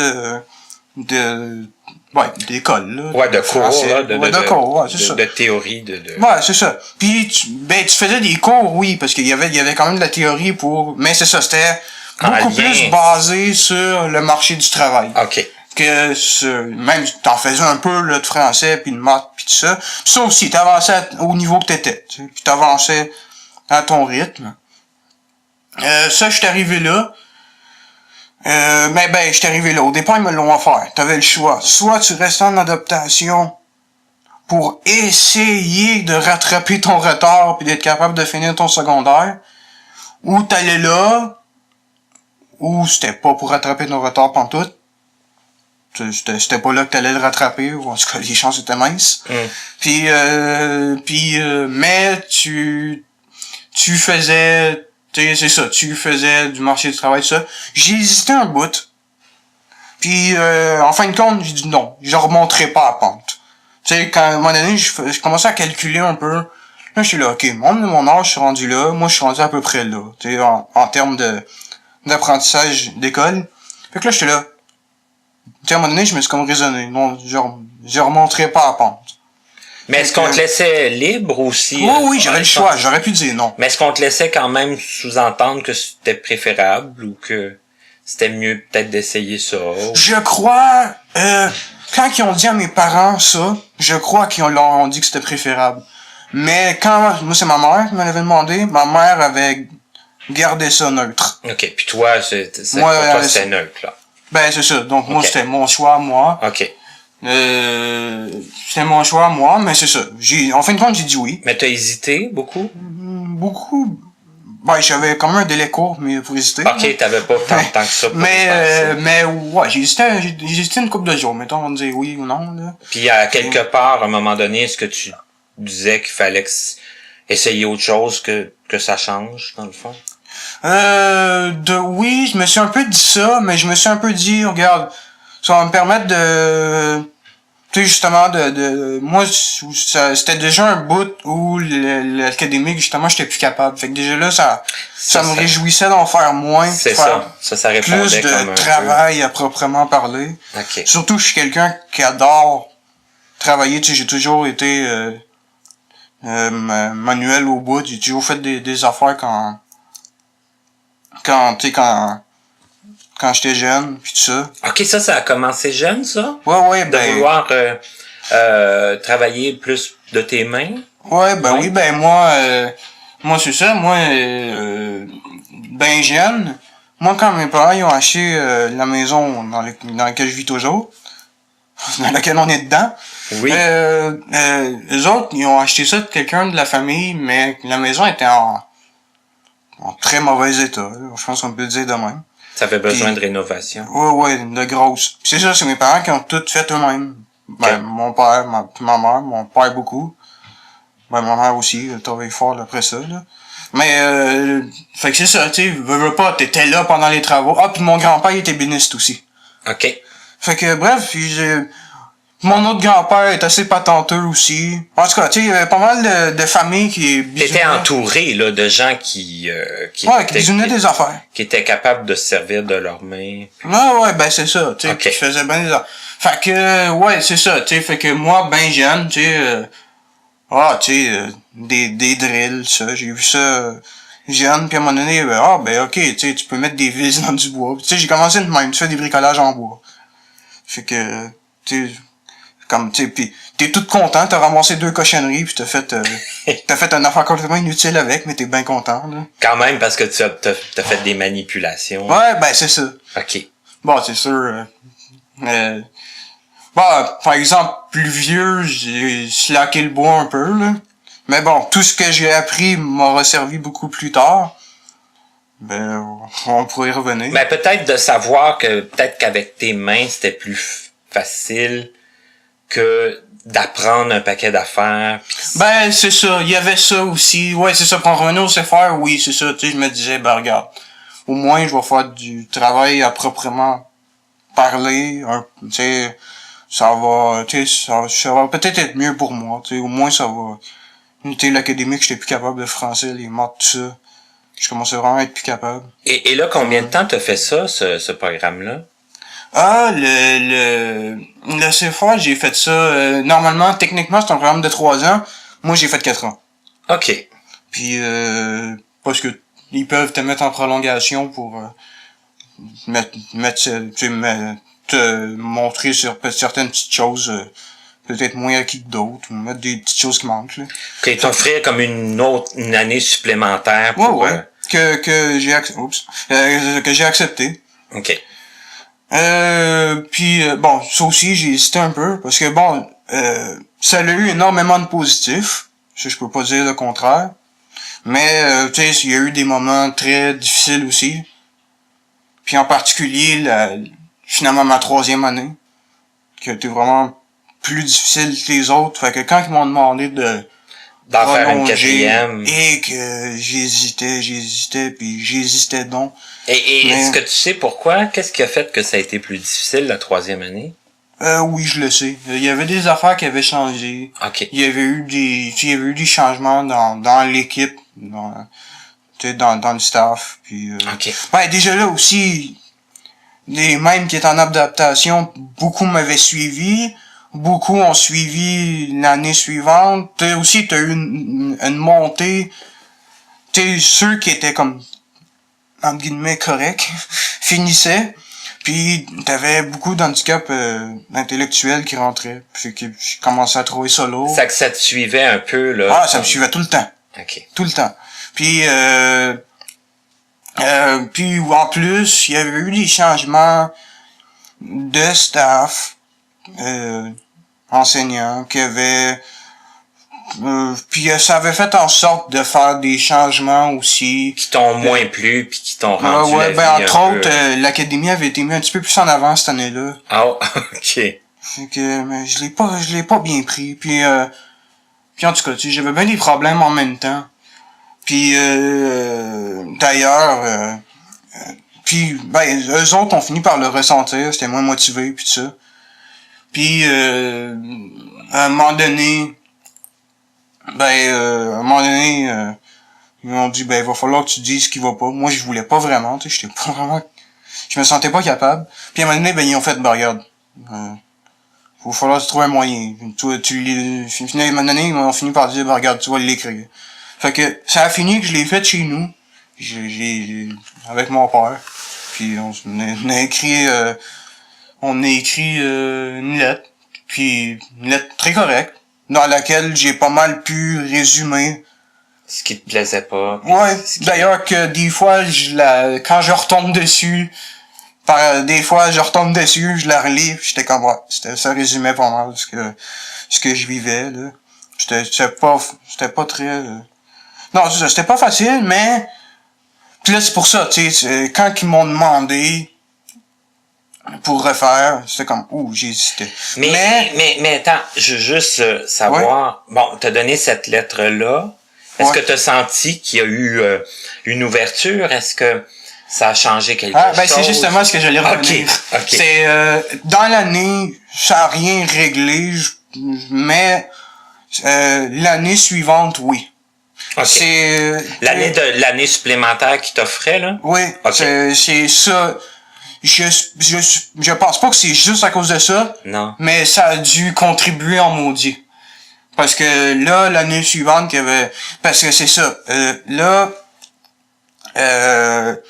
d'école, là. Ouais, de cours, là. De cours, ouais, c'est ça. De théorie, Ouais, c'est ça. Puis, tu faisais des cours, oui, parce qu'il y avait quand même de la théorie mais c'est ça, c'était beaucoup plus basé sur le marché du travail. OK. Même t'en faisais un peu là, de français puis de maths puis tout ça. Puis ça aussi, t'avançais au niveau que t'étais, tu sais, puis t'avançais à ton rythme. Ça, j'étais arrivé là. J'étais arrivé là. Au départ, ils me l'ont offert. T'avais le choix. Soit tu restais en adaptation pour essayer de rattraper ton retard puis d'être capable de finir ton secondaire, ou t'allais là, ou c'était pas pour rattraper ton retard pantoute. C'était pas là que t'allais le rattraper, ou en tout cas les chances étaient minces. Mais tu faisais, c'est ça, tu faisais du marché du travail, ça. J'ai hésité un bout. Puis en fin de compte, j'ai dit non, je remonterai pas à pente. Tu sais, quand à un moment donné, je commençais à calculer un peu. Là, je suis là, ok, mon âge, je suis rendu là, moi je suis rendu à peu près là, tu sais, en termes d'apprentissage d'école. Fait que là, j'étais là. Tu sais, à un moment donné, je me suis comme raisonné. Non, je remonterai pas à pente. Mais est-ce qu'on te laissait libre aussi? Oui, j'avais le choix. J'aurais pu dire non. Mais est-ce qu'on te laissait quand même sous-entendre que c'était préférable ou que c'était mieux peut-être d'essayer ça? Ou... Je crois, quand ils ont dit à mes parents ça, je crois qu'ils leur ont dit que c'était préférable. Mais moi c'est ma mère qui m'avait demandé, ma mère avait gardé ça neutre. OK, puis toi, pour toi, c'était neutre, là. Ben, c'est ça. Donc, moi, c'était mon choix, moi. OK. C'était mon choix, moi, mais c'est ça. En fin de compte, j'ai dit oui. Mais t'as hésité beaucoup? Beaucoup. Ben, j'avais quand même un délai court, mais pour hésiter. OK, t'avais pas tant que ça pour mais ouais, j'ai hésité une couple de jours, mettons, on disait oui ou non, là. Puis, à quelque part, à un moment donné, est-ce que tu disais qu'il fallait essayer autre chose que ça change, dans le fond? Oui, je me suis un peu dit ça, mais je me suis un peu dit, regarde, ça va me permettre tu sais, justement, moi, c'était déjà un bout où l'académique, justement, j'étais plus capable. Fait que déjà là, ça me réjouissait d'en faire moins. C'est faire ça répondait plus comme de un travail à proprement parler. peu. OK. Surtout, je suis quelqu'un qui adore travailler, tu sais, j'ai toujours été manuel au bout. J'ai toujours fait des affaires quand j'étais jeune, puis tout ça. OK, ça a commencé jeune, ça? Ouais, De vouloir travailler plus de tes mains? Ouais, oui, moi c'est ça, ben jeune. Moi, quand mes parents ils ont acheté la maison dans laquelle je vis toujours, dans laquelle on est dedans, Oui. les autres, ils ont acheté ça de quelqu'un de la famille, mais la maison était en très mauvais état. Là. Je pense qu'on peut le dire de même. Ça avait besoin de rénovation. Ouais, de grosses. Puis c'est ça, c'est mes parents qui ont tout fait eux-mêmes. Ben, Okay. mon père, ma mère, mon père beaucoup. Ben, ma mère aussi, elle travaille fort après ça, là. Mais, fait que c'est ça, tu sais, veux pas, t'étais là pendant les travaux. Ah, puis mon grand-père, il était béniste aussi. OK. Fait que, bref, puis mon autre grand-père est assez patenteux aussi. En tout cas, tu sais, il y avait pas mal de familles qui T'étais entouré, là, de gens qui bisounaient des affaires. qui étaient capables de se servir de leurs mains. Ouais, ben c'est ça, tu sais, Okay. je faisais bien des affaires. Fait que, ouais, c'est ça, tu sais, fait que moi, ben jeune, tu sais, des drills, ça, j'ai vu ça jeune, puis à un moment donné, ok, tu sais, tu peux mettre des vis dans du bois. Tu sais, j'ai commencé de même, tu fais des bricolages en bois. Fait que, tu sais, comme, tu sais, pis t'es tout content, t'as ramassé 2 cochonneries, pis t'as fait une affaire complètement inutile avec, mais t'es bien content, là. Quand même, parce que t'as fait des manipulations. Ouais, ben c'est ça. OK. Bon, c'est sûr, par exemple, plus vieux, j'ai slacké le bois un peu, là. Mais bon, tout ce que j'ai appris m'aura servi beaucoup plus tard. Ben, on pourrait y revenir. Ben, peut-être de savoir que peut-être qu'avec tes mains, c'était plus facile que d'apprendre un paquet d'affaires. Ben, c'est ça. Il y avait ça aussi. Ouais, c'est ça. Pour en revenir au CFR, oui, c'est ça. Tu sais, je me disais, ben, regarde. Au moins, je vais faire du travail à proprement parler. Tu sais, ça va peut-être être mieux pour moi. Tu sais, au moins, ça va. Tu sais, l'académique, j'étais plus capable de français, les maths, tout ça. Je commençais vraiment à être plus capable. Et là, combien de temps t'as fait ça, ce programme-là? Ah, le CFA, j'ai fait ça, normalement, techniquement, c'est un programme de 3 ans. Moi, j'ai fait 4 ans. OK. Puis, parce que ils peuvent te mettre en prolongation pour te montrer sur certaines petites choses, peut-être moins acquis que d'autres, ou mettre des petites choses qui manquent, là. OK, t'offrir comme une année supplémentaire pour... Ouais. Que j'ai accepté. OK. Puis bon, ça aussi j'ai hésité un peu parce que bon, ça a eu énormément de positifs, je peux pas dire le contraire, mais tu sais, il y a eu des moments très difficiles aussi. Puis en particulier finalement ma 3e année qui a été vraiment plus difficile que les autres, fait que quand ils m'ont demandé d'en faire une prolonger 4e. et que j'hésitais puis j'hésitais donc. Et est-ce que tu sais pourquoi? Qu'est-ce qui a fait que ça a été plus difficile la 3e année? Oui, je le sais. Il y avait des affaires qui avaient changé. OK. Il y avait eu des changements dans l'équipe, dans le staff. Puis, OK. ben, déjà là aussi, les mêmes qui étaient en adaptation, beaucoup m'avaient suivi. Beaucoup ont suivi l'année suivante. T'as eu une montée. Ceux qui étaient comme, entre guillemets, corrects, finissaient. Puis t'avais beaucoup d'handicaps intellectuels qui rentraient. Fait que j'ai commencé à trouver ça lourd. Ça que ça te suivait un peu, là. Ah, ça me suivait tout le temps. OK. Tout le temps. Puis puis en plus, il y avait eu des changements de staff, enseignants, qui avaient puis ça avait fait en sorte de faire des changements aussi. Qui t'ont moins plu, puis qui t'ont rendu la vie entre un autres, peu... l'académie avait été mise un petit peu plus en avant cette année-là. Ah, OK. Fait que mais je l'ai pas bien pris. Puis en tout cas, tu sais, j'avais bien des problèmes en même temps. Puis d'ailleurs puis ben eux autres ont fini par le ressentir, c'était moins motivé puis tout ça. Puis à un moment donné, ils m'ont dit il va falloir que tu dises ce qui va pas. Moi je voulais pas vraiment, tu sais, j'étais pas vraiment, je me sentais pas capable. Puis à un moment donné, ils ont fait regarde, il va falloir trouver un moyen. Finalement, à un moment donné, ils m'ont fini par dire regarde, tu vas l'écrire. Fait que ça a fini que je l'ai fait chez nous. Avec mon père. Puis on a écrit une lettre. Puis une lettre très correcte, dans laquelle j'ai pas mal pu résumer. Ce qui te plaisait pas. Ouais, d'ailleurs que des fois, quand je retombe dessus, je la relis, j'étais comme, ça résumait pas mal ce que je vivais, là. C'était pas très, non, c'était pas facile, mais, puis là, c'est pour ça, tu sais, quand ils m'ont demandé pour refaire, c'était comme, j'hésitais. Mais attends, je veux juste savoir, bon, t'as donné cette lettre-là. Est-ce que t'as senti qu'il y a eu une ouverture? Est-ce que ça a changé quelque chose? C'est justement ce que j'allais revenir. OK. C'est, dans l'année, ça a rien réglé, mais, l'année suivante, oui. Okay. C'est, l'année supplémentaire qui t'offrait, là? Oui. Okay. C'est ça. Je pense pas que c'est juste à cause de ça. Non. Mais ça a dû contribuer en maudit. Parce que là, l'année suivante, parce que c'est ça. Là, il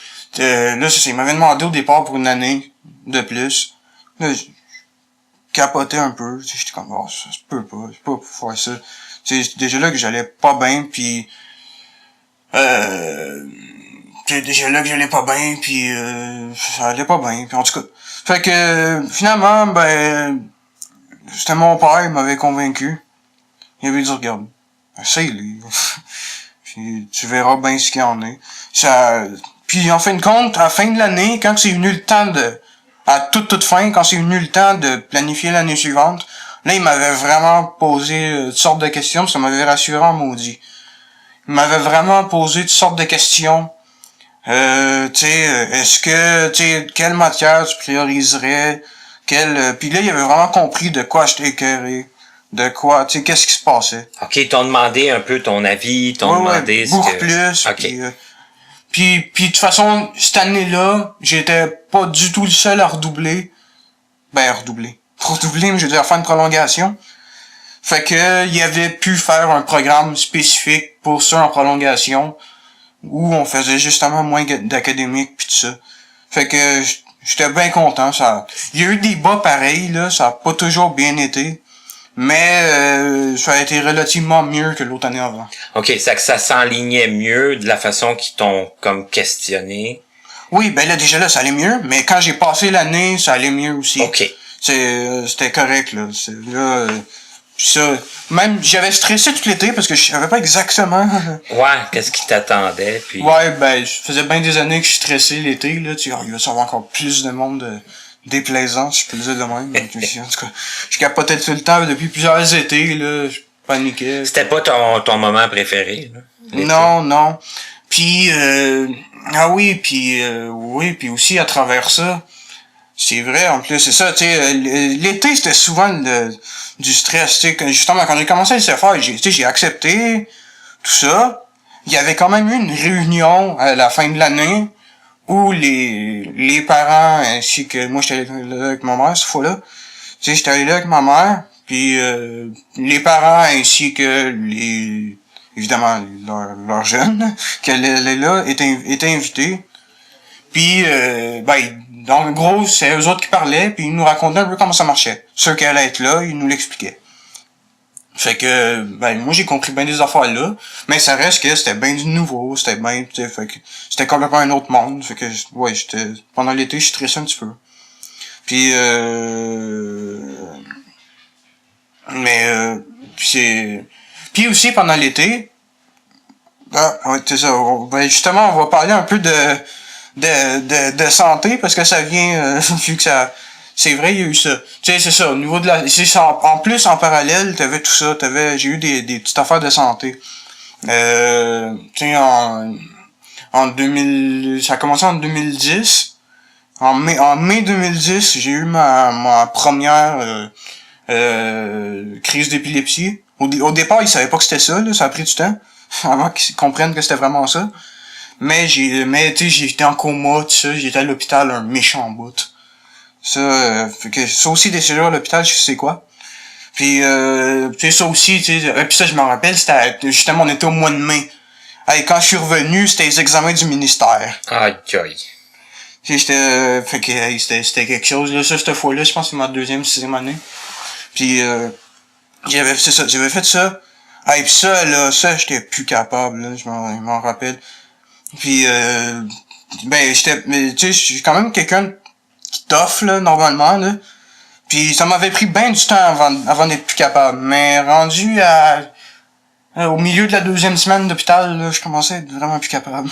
m'avait demandé au départ pour une année de plus. Là, je capotais un peu. J'étais comme, ça se peut pas. Je peux pas faire ça. C'est déjà là que j'allais pas bien, puis déjà là que j'allais pas bien, puis ça allait pas bien, puis en tout cas. Fait que finalement, c'était mon père, il m'avait convaincu. Il avait dit regarde, essaye-les. Puis tu verras bien ce qu'il y en a. Puis en fin de compte, à la fin de l'année, quand c'est venu le temps à toute fin, quand c'est venu le temps de planifier l'année suivante, là il m'avait vraiment posé toutes sortes de questions, ça m'avait rassuré en maudit. Il m'avait vraiment posé toutes sortes de questions. Est-ce que, quelle matière tu prioriserais, puis là, il avait vraiment compris de quoi j'étais écœuré, de quoi, qu'est-ce qui se passait. OK, ils t'ont demandé un peu ton avis, demandé ce beaucoup que... plus, OK. Puis de toute façon, cette année-là, j'étais pas du tout le seul à redoubler. Redoubler, mais je veux dire, faire une prolongation. Fait que, il avait pu faire un programme spécifique pour ça en prolongation, où on faisait justement moins d'académique pis tout ça. Fait que j'étais bien content. Il y a eu des bas pareils, là, ça a pas toujours bien été, mais ça a été relativement mieux que l'autre année avant. OK, c'est que ça s'enlignait mieux de la façon qu'ils t'ont comme questionné. Oui, là déjà là, ça allait mieux, mais quand j'ai passé l'année, ça allait mieux aussi. OK. C'était correct, là. Ça, même j'avais stressé tout l'été parce que je savais pas exactement. Qu'est-ce qui t'attendait, puis. Je faisais bien des années que je stressais l'été, là, il va y avoir encore plus de monde déplaisant, si je peux le dire de même. En tout cas, je capotais tout le temps depuis plusieurs étés, là, je paniquais. C'était pas ton moment préféré, là? Non. Puis puis aussi à travers ça, c'est vrai, en plus, c'est ça, l'été, c'était souvent du stress, justement, quand j'ai commencé à le faire, j'ai accepté tout ça. Il y avait quand même eu une réunion à la fin de l'année où les parents, ainsi que moi, j'étais là avec ma mère, cette fois-là. J'étais allé là avec ma mère, puis les parents ainsi que évidemment, leurs jeunes, qu'elle est là, étaient invités. Puis, en gros, c'est eux autres qui parlaient, puis ils nous racontaient un peu comment ça marchait. Ceux qui allaient être là, ils nous l'expliquaient. Fait que, moi, j'ai compris bien des affaires là, mais ça reste que c'était bien du nouveau, c'était bien, fait que c'était complètement un autre monde, fait que, pendant l'été, je stressais un petit peu. Puis, puis aussi, pendant l'été, c'est ça, justement, on va parler un peu de santé, parce que ça vient, vu que c'est vrai, il y a eu ça. C'est ça, au niveau de c'est ça, en plus, en parallèle, t'avais tout ça, j'ai eu des petites affaires de santé. En 2000, ça a commencé en 2010. En mai 2010, j'ai eu ma première crise d'épilepsie. Au départ, ils savaient pas que c'était ça, là, ça a pris du temps avant qu'ils comprennent que c'était vraiment ça. Mais tu sais, j'étais en coma, tout ça, j'étais à l'hôpital un méchant bout. Ça, fait que ça aussi des séjours à l'hôpital, je sais quoi. Puis tu sais, ça aussi, tu sais, puis ça je m'en rappelle, c'était justement on était au mois de mai. Hey, quand je suis revenu, c'était les examens du ministère. Aïe, aïe. J'étais fait que hey, c'était quelque chose là, ça cette fois-là, je pense que c'est ma deuxième, sixième année. Puis j'avais fait ça. Hey, pis ça j'étais plus capable là, je m'en rappelle. Puis ben mais tu sais, je suis quand même quelqu'un qui t'offre là normalement là. Puis ça m'avait pris bien du temps avant d'être plus capable, mais rendu au milieu de la deuxième semaine d'hôpital, là, je commençais à être vraiment plus capable.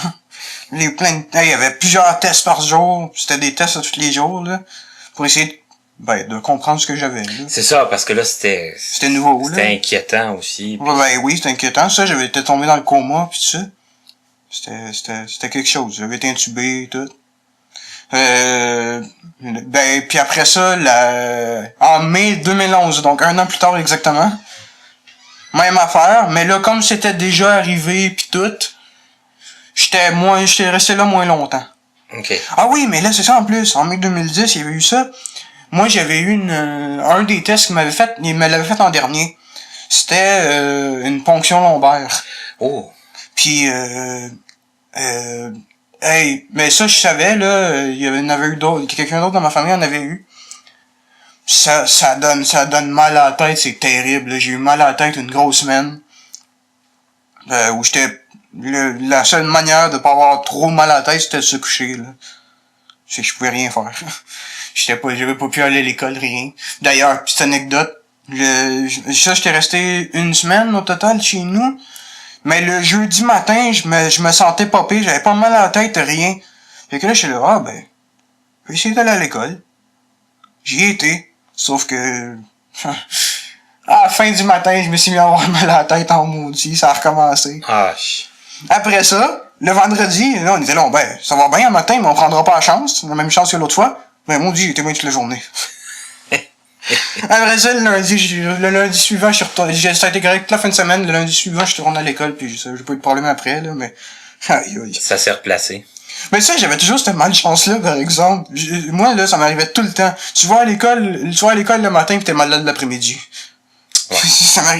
Il y avait plusieurs tests par jour, c'était des tests à tous les jours là, pour essayer de comprendre ce que j'avais là. C'est ça, parce que là, c'était nouveau là. C'était inquiétant aussi. Ouais, ben oui, c'était inquiétant. Ça, j'avais été tombé dans le coma pis tout ça. C'était quelque chose. J'avais été intubé et tout. Puis après ça, en mai 2011, donc un an plus tard exactement, même affaire, mais là, comme c'était déjà arrivé pis tout, j'étais resté là moins longtemps. OK. Ah oui, mais là, c'est ça en plus. En mai 2010, il y avait eu ça. Moi, j'avais eu un des tests il me l'avait fait en dernier. C'était une ponction lombaire. Oh. Puis hey, mais ça je savais là, il y en avait eu d'autres, quelqu'un d'autre dans ma famille en avait eu. Ça donne mal à la tête, c'est terrible. Là. J'ai eu mal à la tête une grosse semaine. Où la seule manière de pas avoir trop mal à la tête, c'était de se coucher là. C'est que je pouvais rien faire. J'avais pas pu aller à l'école, rien. D'ailleurs, petite anecdote, j'étais resté une semaine au total chez nous. Mais le jeudi matin, je me sentais pas pire, j'avais pas mal à la tête, rien. Fait que là, j'étais là, je vais essayer d'aller à l'école. J'y ai été. Sauf que, à la fin du matin, je me suis mis à avoir mal à la tête en maudit, ça a recommencé. Ah. Après ça, le vendredi, là, on était là, ça va bien un matin, mais on prendra pas la chance, la même chance que l'autre fois. Ben, maudit, j'ai été bien toute la journée. Après ça, le lundi suivant, je suis retourné. Ça a été correct la fin de semaine. Le lundi suivant, je suis retourné à l'école, puis j'ai pas eu de problème après, là, mais, aïe, aïe. Ça s'est replacé. Mais ça, j'avais toujours cette malchance-là, par exemple. Moi, là, ça m'arrivait tout le temps. Tu vas à l'école le matin, pis t'es malade l'après-midi. Ouais.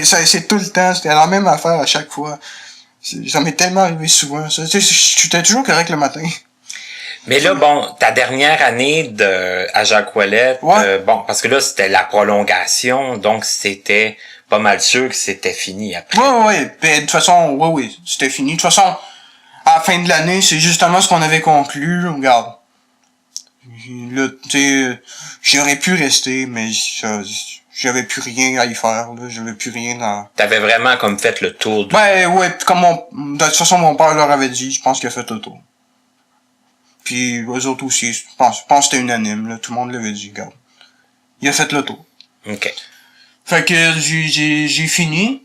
C'est tout le temps. C'était la même affaire à chaque fois. Ça m'est tellement arrivé souvent, ça. Tu sais, j'étais toujours correct le matin. Mais là, bon, ta dernière année à Jacques Ouellet, ouais. Parce que là, c'était la prolongation, donc c'était pas mal sûr que c'était fini après. Ouais. Puis, de toute façon, oui, c'était fini. De toute façon, à la fin de l'année, c'est justement ce qu'on avait conclu. Regarde. Là, tu sais, j'aurais pu rester, mais j'avais plus rien à y faire, là. J'avais plus rien à... T'avais vraiment comme fait le tour du... Ouais, puis comme de toute façon, mon père leur avait dit, je pense qu'il a fait le tour. Puis eux autres aussi, je pense que c'était unanime, là. Tout le monde l'avait dit, regarde. Il a fait le tour. OK. Fait que j'ai fini.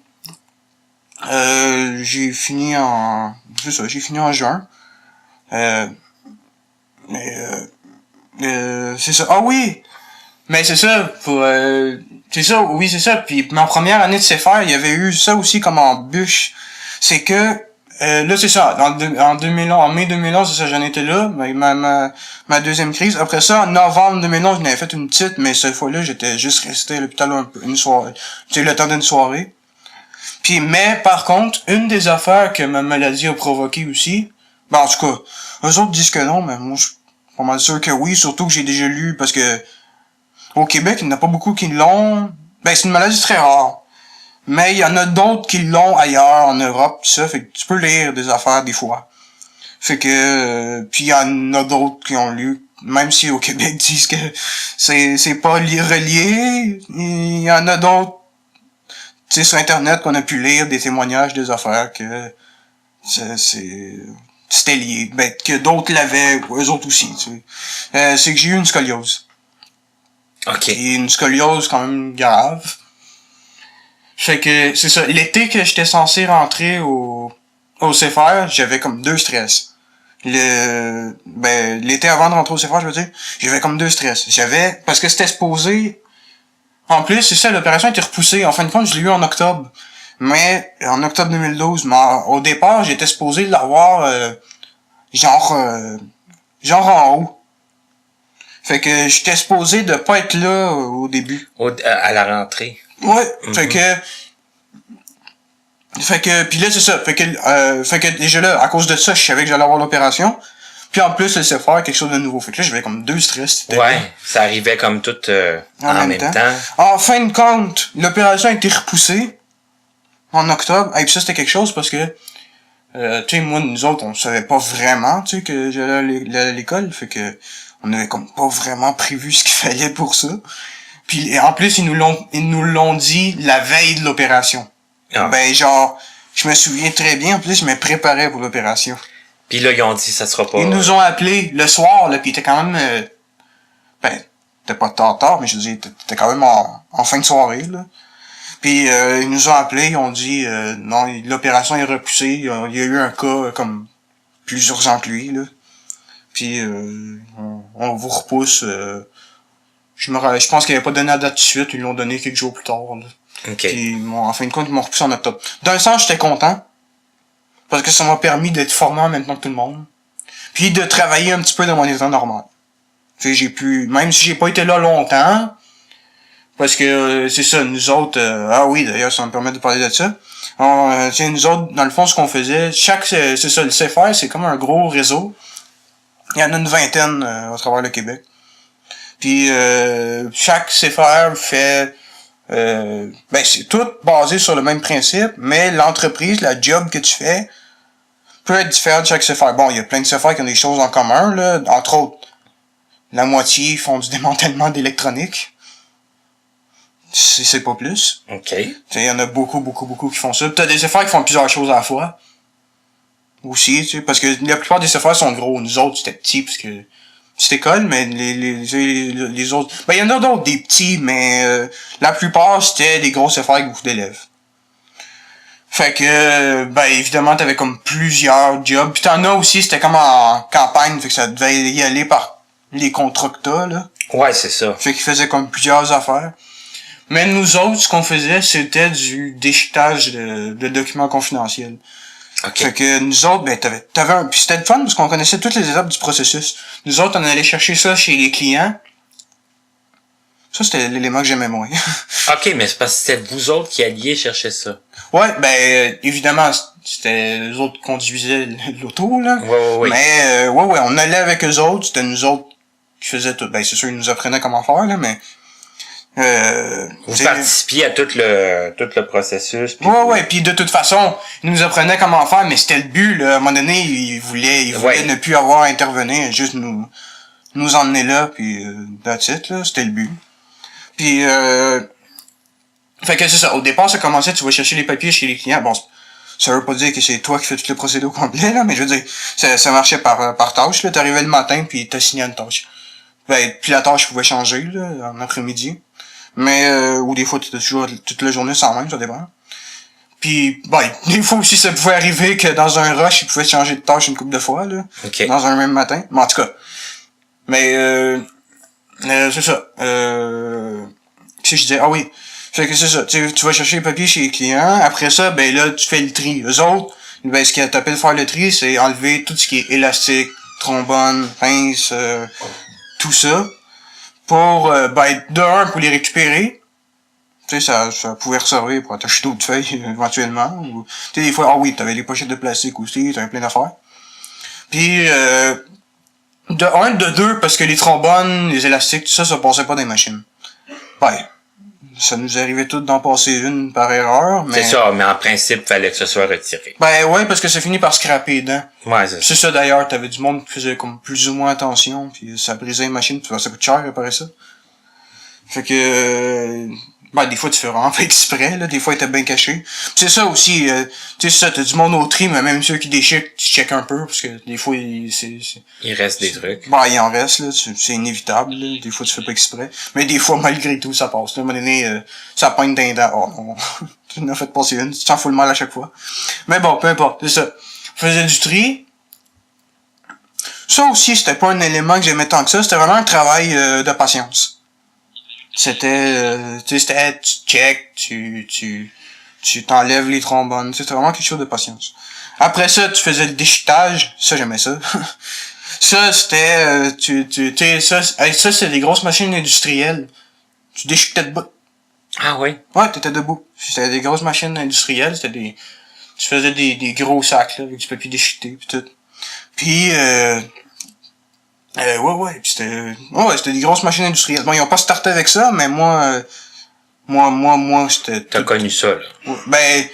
J'ai fini en juin. C'est ça. Ah oui! Mais c'est ça, c'est ça. Puis ma première année de CFR, il y avait eu ça aussi comme embûche. C'est que là, c'est ça. En mai 2011, c'est ça, j'en étais là. Ma deuxième crise. Après ça, en novembre 2011, j'en avais fait une petite, mais cette fois-là, j'étais juste resté à l'hôpital une soirée. Tu sais, le temps d'une soirée. Puis, mais, par contre, une des affaires que ma maladie a provoqué aussi, en tout cas, eux autres disent que non, mais moi, je suis pas mal sûr que oui, surtout que j'ai déjà lu, parce que, au Québec, il n'y en a pas beaucoup qui l'ont. C'est une maladie très rare. Mais il y en a d'autres qui l'ont ailleurs, en Europe, pis ça, fait que tu peux lire des affaires des fois. Fait que, puis il y en a d'autres qui ont lu, même si au Québec disent que c'est pas relié, il y en a d'autres, tu sais, sur Internet qu'on a pu lire des témoignages, des affaires que c'était lié. Que d'autres l'avaient, eux autres aussi, tu sais. C'est que j'ai eu une scoliose. OK. Et une scoliose quand même grave. Fait que, c'est ça. L'été que j'étais censé rentrer au CFR, j'avais comme 2 stress. l'été avant de rentrer au CFA, je veux dire, j'avais comme deux stress. Parce que c'était supposé, en plus, c'est ça, l'opération a été repoussée. En fin de compte, je l'ai eu en octobre. Mais, en octobre 2012. Mais au départ, j'étais supposé l'avoir, genre en haut. Fait que j'étais supposé de pas être là au début. À la rentrée. Ouais, fait que puis là c'est ça, fait que déjà là à cause de ça, je savais que j'allais avoir l'opération. Puis en plus, elle sait faire quelque chose de nouveau. Fait que là, j'avais comme deux stress. Ouais, ça arrivait comme tout en même temps. En fin de compte, l'opération a été repoussée en octobre. Et puis ça, c'était quelque chose parce que tu sais, moi, nous autres, on savait pas vraiment, tu sais, que j'allais à l'école. Fait que on avait comme pas vraiment prévu ce qu'il fallait pour ça. Puis en plus, ils nous l'ont dit la veille de l'opération. Ah. Ben genre, je me souviens très bien, en plus, je me préparais pour l'opération. Puis là, ils ont dit ça sera pas... Ils nous ont appelés le soir, là, pis il était quand même... c'était pas tard, mais je veux dire, t'étais quand même en fin de soirée, là. Puis ils nous ont appelés, ils ont dit non, l'opération est repoussée, il y a eu un cas comme plus urgent que lui, là. Puis on vous repousse. Je pense qu'ils n'avaient pas donné la date de suite, ils l'ont donné quelques jours plus tard, là. Okay. Puis en fin de compte, ils m'ont repoussé en octobre. D'un sens, j'étais content. Parce que ça m'a permis d'être formé en même temps que tout le monde. Puis de travailler un petit peu dans mon état normal. Fait j'ai pu, même si j'ai pas été là longtemps, parce que c'est ça, nous autres, ah oui, d'ailleurs, ça me permet de parler de ça. Nous autres, dans le fond, ce qu'on faisait, c'est ça, le CFR, c'est comme un gros réseau. Il y en a une vingtaine à travers le Québec. Puis chaque CFR fait c'est tout basé sur le même principe, mais l'entreprise, la job que tu fais, peut être différente de chaque CFR. Bon, il y a plein de CFR qui ont des choses en commun, là. Entre autres, la moitié font du démantèlement d'électronique. C'est pas plus. OK. Il y en a beaucoup qui font ça. Puis t'as des CFR qui font plusieurs choses à la fois. Aussi, tu sais, parce que la plupart des CFR sont gros. Nous autres, c'était petit, parce que petite école, mais les autres... Ben, il y en a d'autres, des petits, mais la plupart, c'était des grosses CFR avec beaucoup d'élèves. Fait que, évidemment, t'avais comme plusieurs jobs. Puis t'en as aussi, c'était comme en campagne, fait que ça devait y aller par les contrats que t'as, là. Ouais, c'est ça. Fait qu'ils faisaient comme plusieurs affaires. Mais nous autres, ce qu'on faisait, c'était du déchiquetage de documents confidentiels. Okay. Fait que nous autres, puis c'était le fun parce qu'on connaissait toutes les étapes du processus. Nous autres, on allait chercher ça chez les clients. Ça, c'était l'élément que j'aimais moins. OK, mais c'est parce que c'était vous autres qui alliez chercher ça. Ouais, évidemment, c'était eux autres qui conduisaient l'auto, là. Ouais. Mais, on allait avec eux autres, c'était nous autres qui faisaient tout. C'est sûr, ils nous apprenaient comment faire, là, mais... vous participiez à tout le processus. Ouais, puis de toute façon, ils nous apprenaient comment faire, mais c'était le but, là. À un moment donné, ils voulaient ne plus avoir à intervenir, juste nous emmener là, puis that's it, là, c'était le but. Puis fait que c'est ça, au départ, ça commençait, tu vas chercher les papiers chez les clients. Bon, ça veut pas dire que c'est toi qui fais tout le procédé au complet, là, mais je veux dire, ça marchait par tâche, là. T'arrivais le matin, puis t'as signé une tâche. Puis la tâche pouvait changer, là, en après-midi. Mais ou des fois t'étais toujours toute la journée sans même, ça dépend. Puis des fois aussi ça pouvait arriver que dans un rush, ils pouvaient changer de tâche une couple de fois, là. Okay. Dans un même matin. Mais en tout cas. Mais c'est ça. Si je disais, ah oui. Fait que c'est ça. Tu vas chercher les papiers chez les clients. Après ça, là, tu fais le tri. Eux autres, ce qu'ils t'appellent faire le tri, c'est enlever tout ce qui est élastique, trombone, pince, tout ça. Pour, pour les récupérer. Tu sais, ça pouvait resservir pour attacher d'autres feuilles, éventuellement. Ou, tu sais, des fois, t'avais des pochettes de plastique aussi, t'avais plein d'affaires. Puis, de deux, parce que les trombones, les élastiques, tout ça, ça passait pas dans les machines. Ça nous arrivait tout d'en passer une par erreur, mais... C'est ça, mais en principe, fallait que ce soit retiré. Ouais, parce que ça finit par scraper les dents. Ouais, c'est ça d'ailleurs, t'avais du monde qui faisait comme plus ou moins attention, puis ça brisait les machines, puis ça coûte cher réparer ça. Fait que... des fois tu fais vraiment pas exprès, là, des fois il était bien caché. Puis c'est ça aussi, tu sais ça, t'as du monde au tri, mais même ceux qui déchiquent, tu checkes un peu, parce que des fois il reste des trucs. Il en reste, là, c'est inévitable, là. Des fois tu fais pas exprès. Mais des fois, malgré tout, ça passe. À un moment donné, ça pointe d'un dent. Oh non, tu n'as fait passer une, tu t'en fous le mal à chaque fois. Mais bon, peu importe, c'est ça. On faisait du tri. Ça aussi, c'était pas un élément que j'aimais tant que ça. C'était vraiment un travail de patience. C'était, tu sais, c'était, tu check, tu t'enlèves les trombones. C'était vraiment quelque chose de patience. Après ça, tu faisais le déchiquetage. Ça, j'aimais ça. Ça, c'était, tu sais, ça, c'est des grosses machines industrielles. Tu déchiquetais debout. Ah oui? Ouais, t'étais debout. C'était des grosses machines industrielles. C'était tu faisais des gros sacs, là, avec du papier déchiqueté, pis tout. Puis, ouais, pis c'était des grosses machines industrielles. Bon, ils ont pas starté avec ça, mais moi, c'était... T'as connu ça, là. Ouais, ben,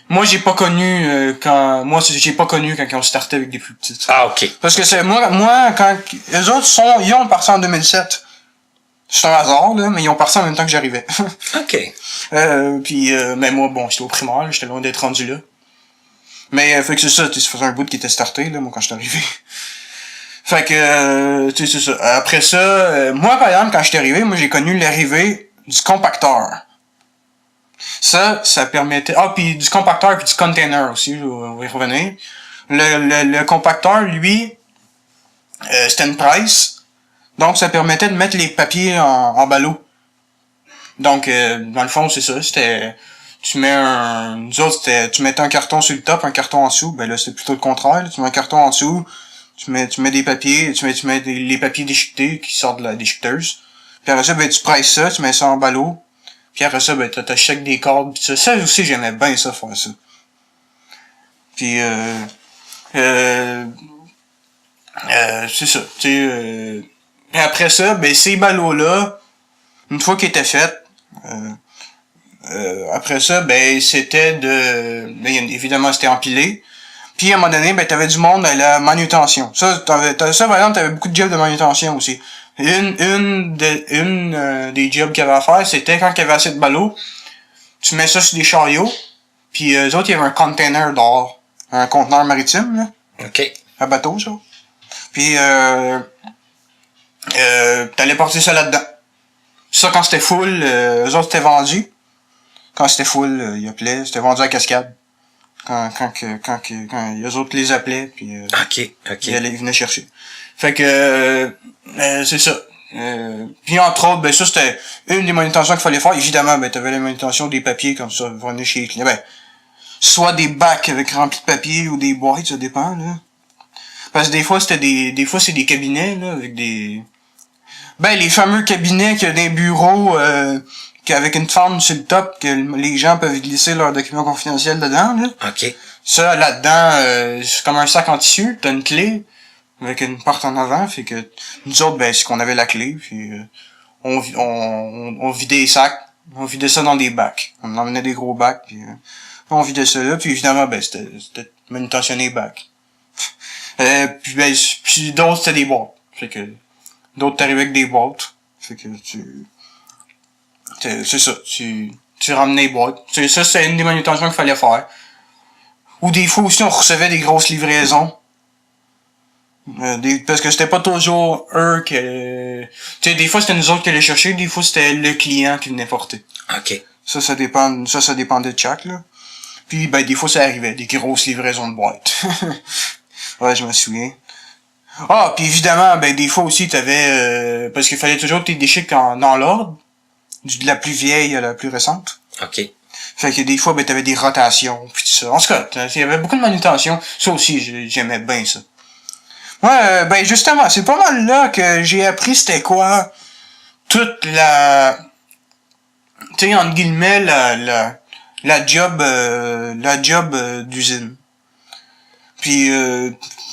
moi, j'ai pas connu quand ils ont starté avec des plus petites. Ah, ok. Parce que c'est, moi, quand, eux autres ils ont parti en 2007. C'est un hasard, là, mais ils ont parti en même temps que j'arrivais. Ok. Mais moi, bon, j'étais au primaire, là, j'étais loin d'être rendu là. Mais, fait que c'est ça, tu sais, ça faisait un bout qui était starté, là, moi, quand j'étais arrivé. Fait que, tu sais, c'est ça. Après ça, moi, par exemple, quand j'étais arrivé, moi, j'ai connu l'arrivée du compacteur. Ça permettait... Ah, puis du compacteur puis du container aussi, on va y revenir. Le compacteur, lui, c'était une presse. Donc, ça permettait de mettre les papiers en ballot. Donc, dans le fond, c'est ça. C'était... Nous autres, tu mettais un carton sur le top, un carton en dessous. Ben là, c'est plutôt le contraire. Là. Tu mets un carton en dessous, tu mets des papiers, tu mets les papiers déchiquetés qui sortent de la déchiqueteuse. Puis après ça, ben, tu presses ça, tu mets ça en ballot. Puis après ça, ben, t'achètes des cordes, pis ça. Ça aussi, j'aimais bien ça, faire ça. Puis, c'est ça, tu sais, et après ça, ben, ces ballots-là, une fois qu'ils étaient faits, après ça, ben, c'était ben, évidemment, c'était empilé. Puis, à un moment donné, ben, t'avais du monde à la manutention. Ça, par exemple, t'avais beaucoup de jobs de manutention aussi. Une des jobs qu'il y avait à faire, c'était quand il y avait assez de ballots, tu mets ça sur des chariots, puis eux autres, il y avait un container dehors. Un conteneur maritime, là. Ok. Un bateau, ça. Puis, t'allais porter ça là-dedans. Ça, quand c'était full, eux autres, c'était vendu. Quand c'était full, ils appelaient, c'était vendu à cascade. Quand eux autres les appelaient, puis Ok. ils venaient chercher. Fait que, c'est ça. Puis entre autres, ben ça, c'était une des manutentions qu'il fallait faire. Évidemment, ben t'avais la manutention des papiers, comme ça, venir chez les clients. Ben, soit des bacs avec remplis de papier ou des boîtes, ça dépend, là. Parce que des fois, c'est des cabinets, là, avec des... Ben, les fameux cabinets qu'il y a des bureaux, avec une fente sur le top, que les gens peuvent glisser leurs documents confidentiels dedans, là. Ok. Ça, là-dedans, c'est comme un sac en tissu, t'as une clé, avec une porte en avant, fait que, nous autres, ben, c'est qu'on avait la clé, puis on vidait les sacs, on vidait ça dans des bacs. On emmenait des gros bacs, puis on vidait ça là, puis évidemment, ben, c'était manutentionner les bacs. Puis d'autres, c'était des boîtes. Fait que, d'autres t'arrivaient avec des boîtes. Fait que c'est ça, tu ramenais les boîtes. Ça, c'est une des manutentions qu'il fallait faire. Ou des fois aussi, on recevait des grosses livraisons. Parce que c'était pas toujours eux que... Tu sais, des fois, c'était nous autres qui allaient chercher, des fois, c'était le client qui venait porter. Ok. Ça dépendait de chaque, là. Puis, ben, des fois, ça arrivait, des grosses livraisons de boîtes. Ouais, je me souviens. Ah, puis évidemment, ben, des fois aussi, t'avais... parce qu'il fallait toujours que t'es déchiques dans l'ordre. De la plus vieille à la plus récente. Ok. Fait que des fois, ben, t'avais des rotations, pis tout ça. En tout cas, il y avait beaucoup de manutention. Ça aussi, j'aimais bien ça. Ouais, ben, justement, c'est pas mal là que j'ai appris c'était quoi toute la... Tu sais, entre guillemets, la job d'usine. Puis,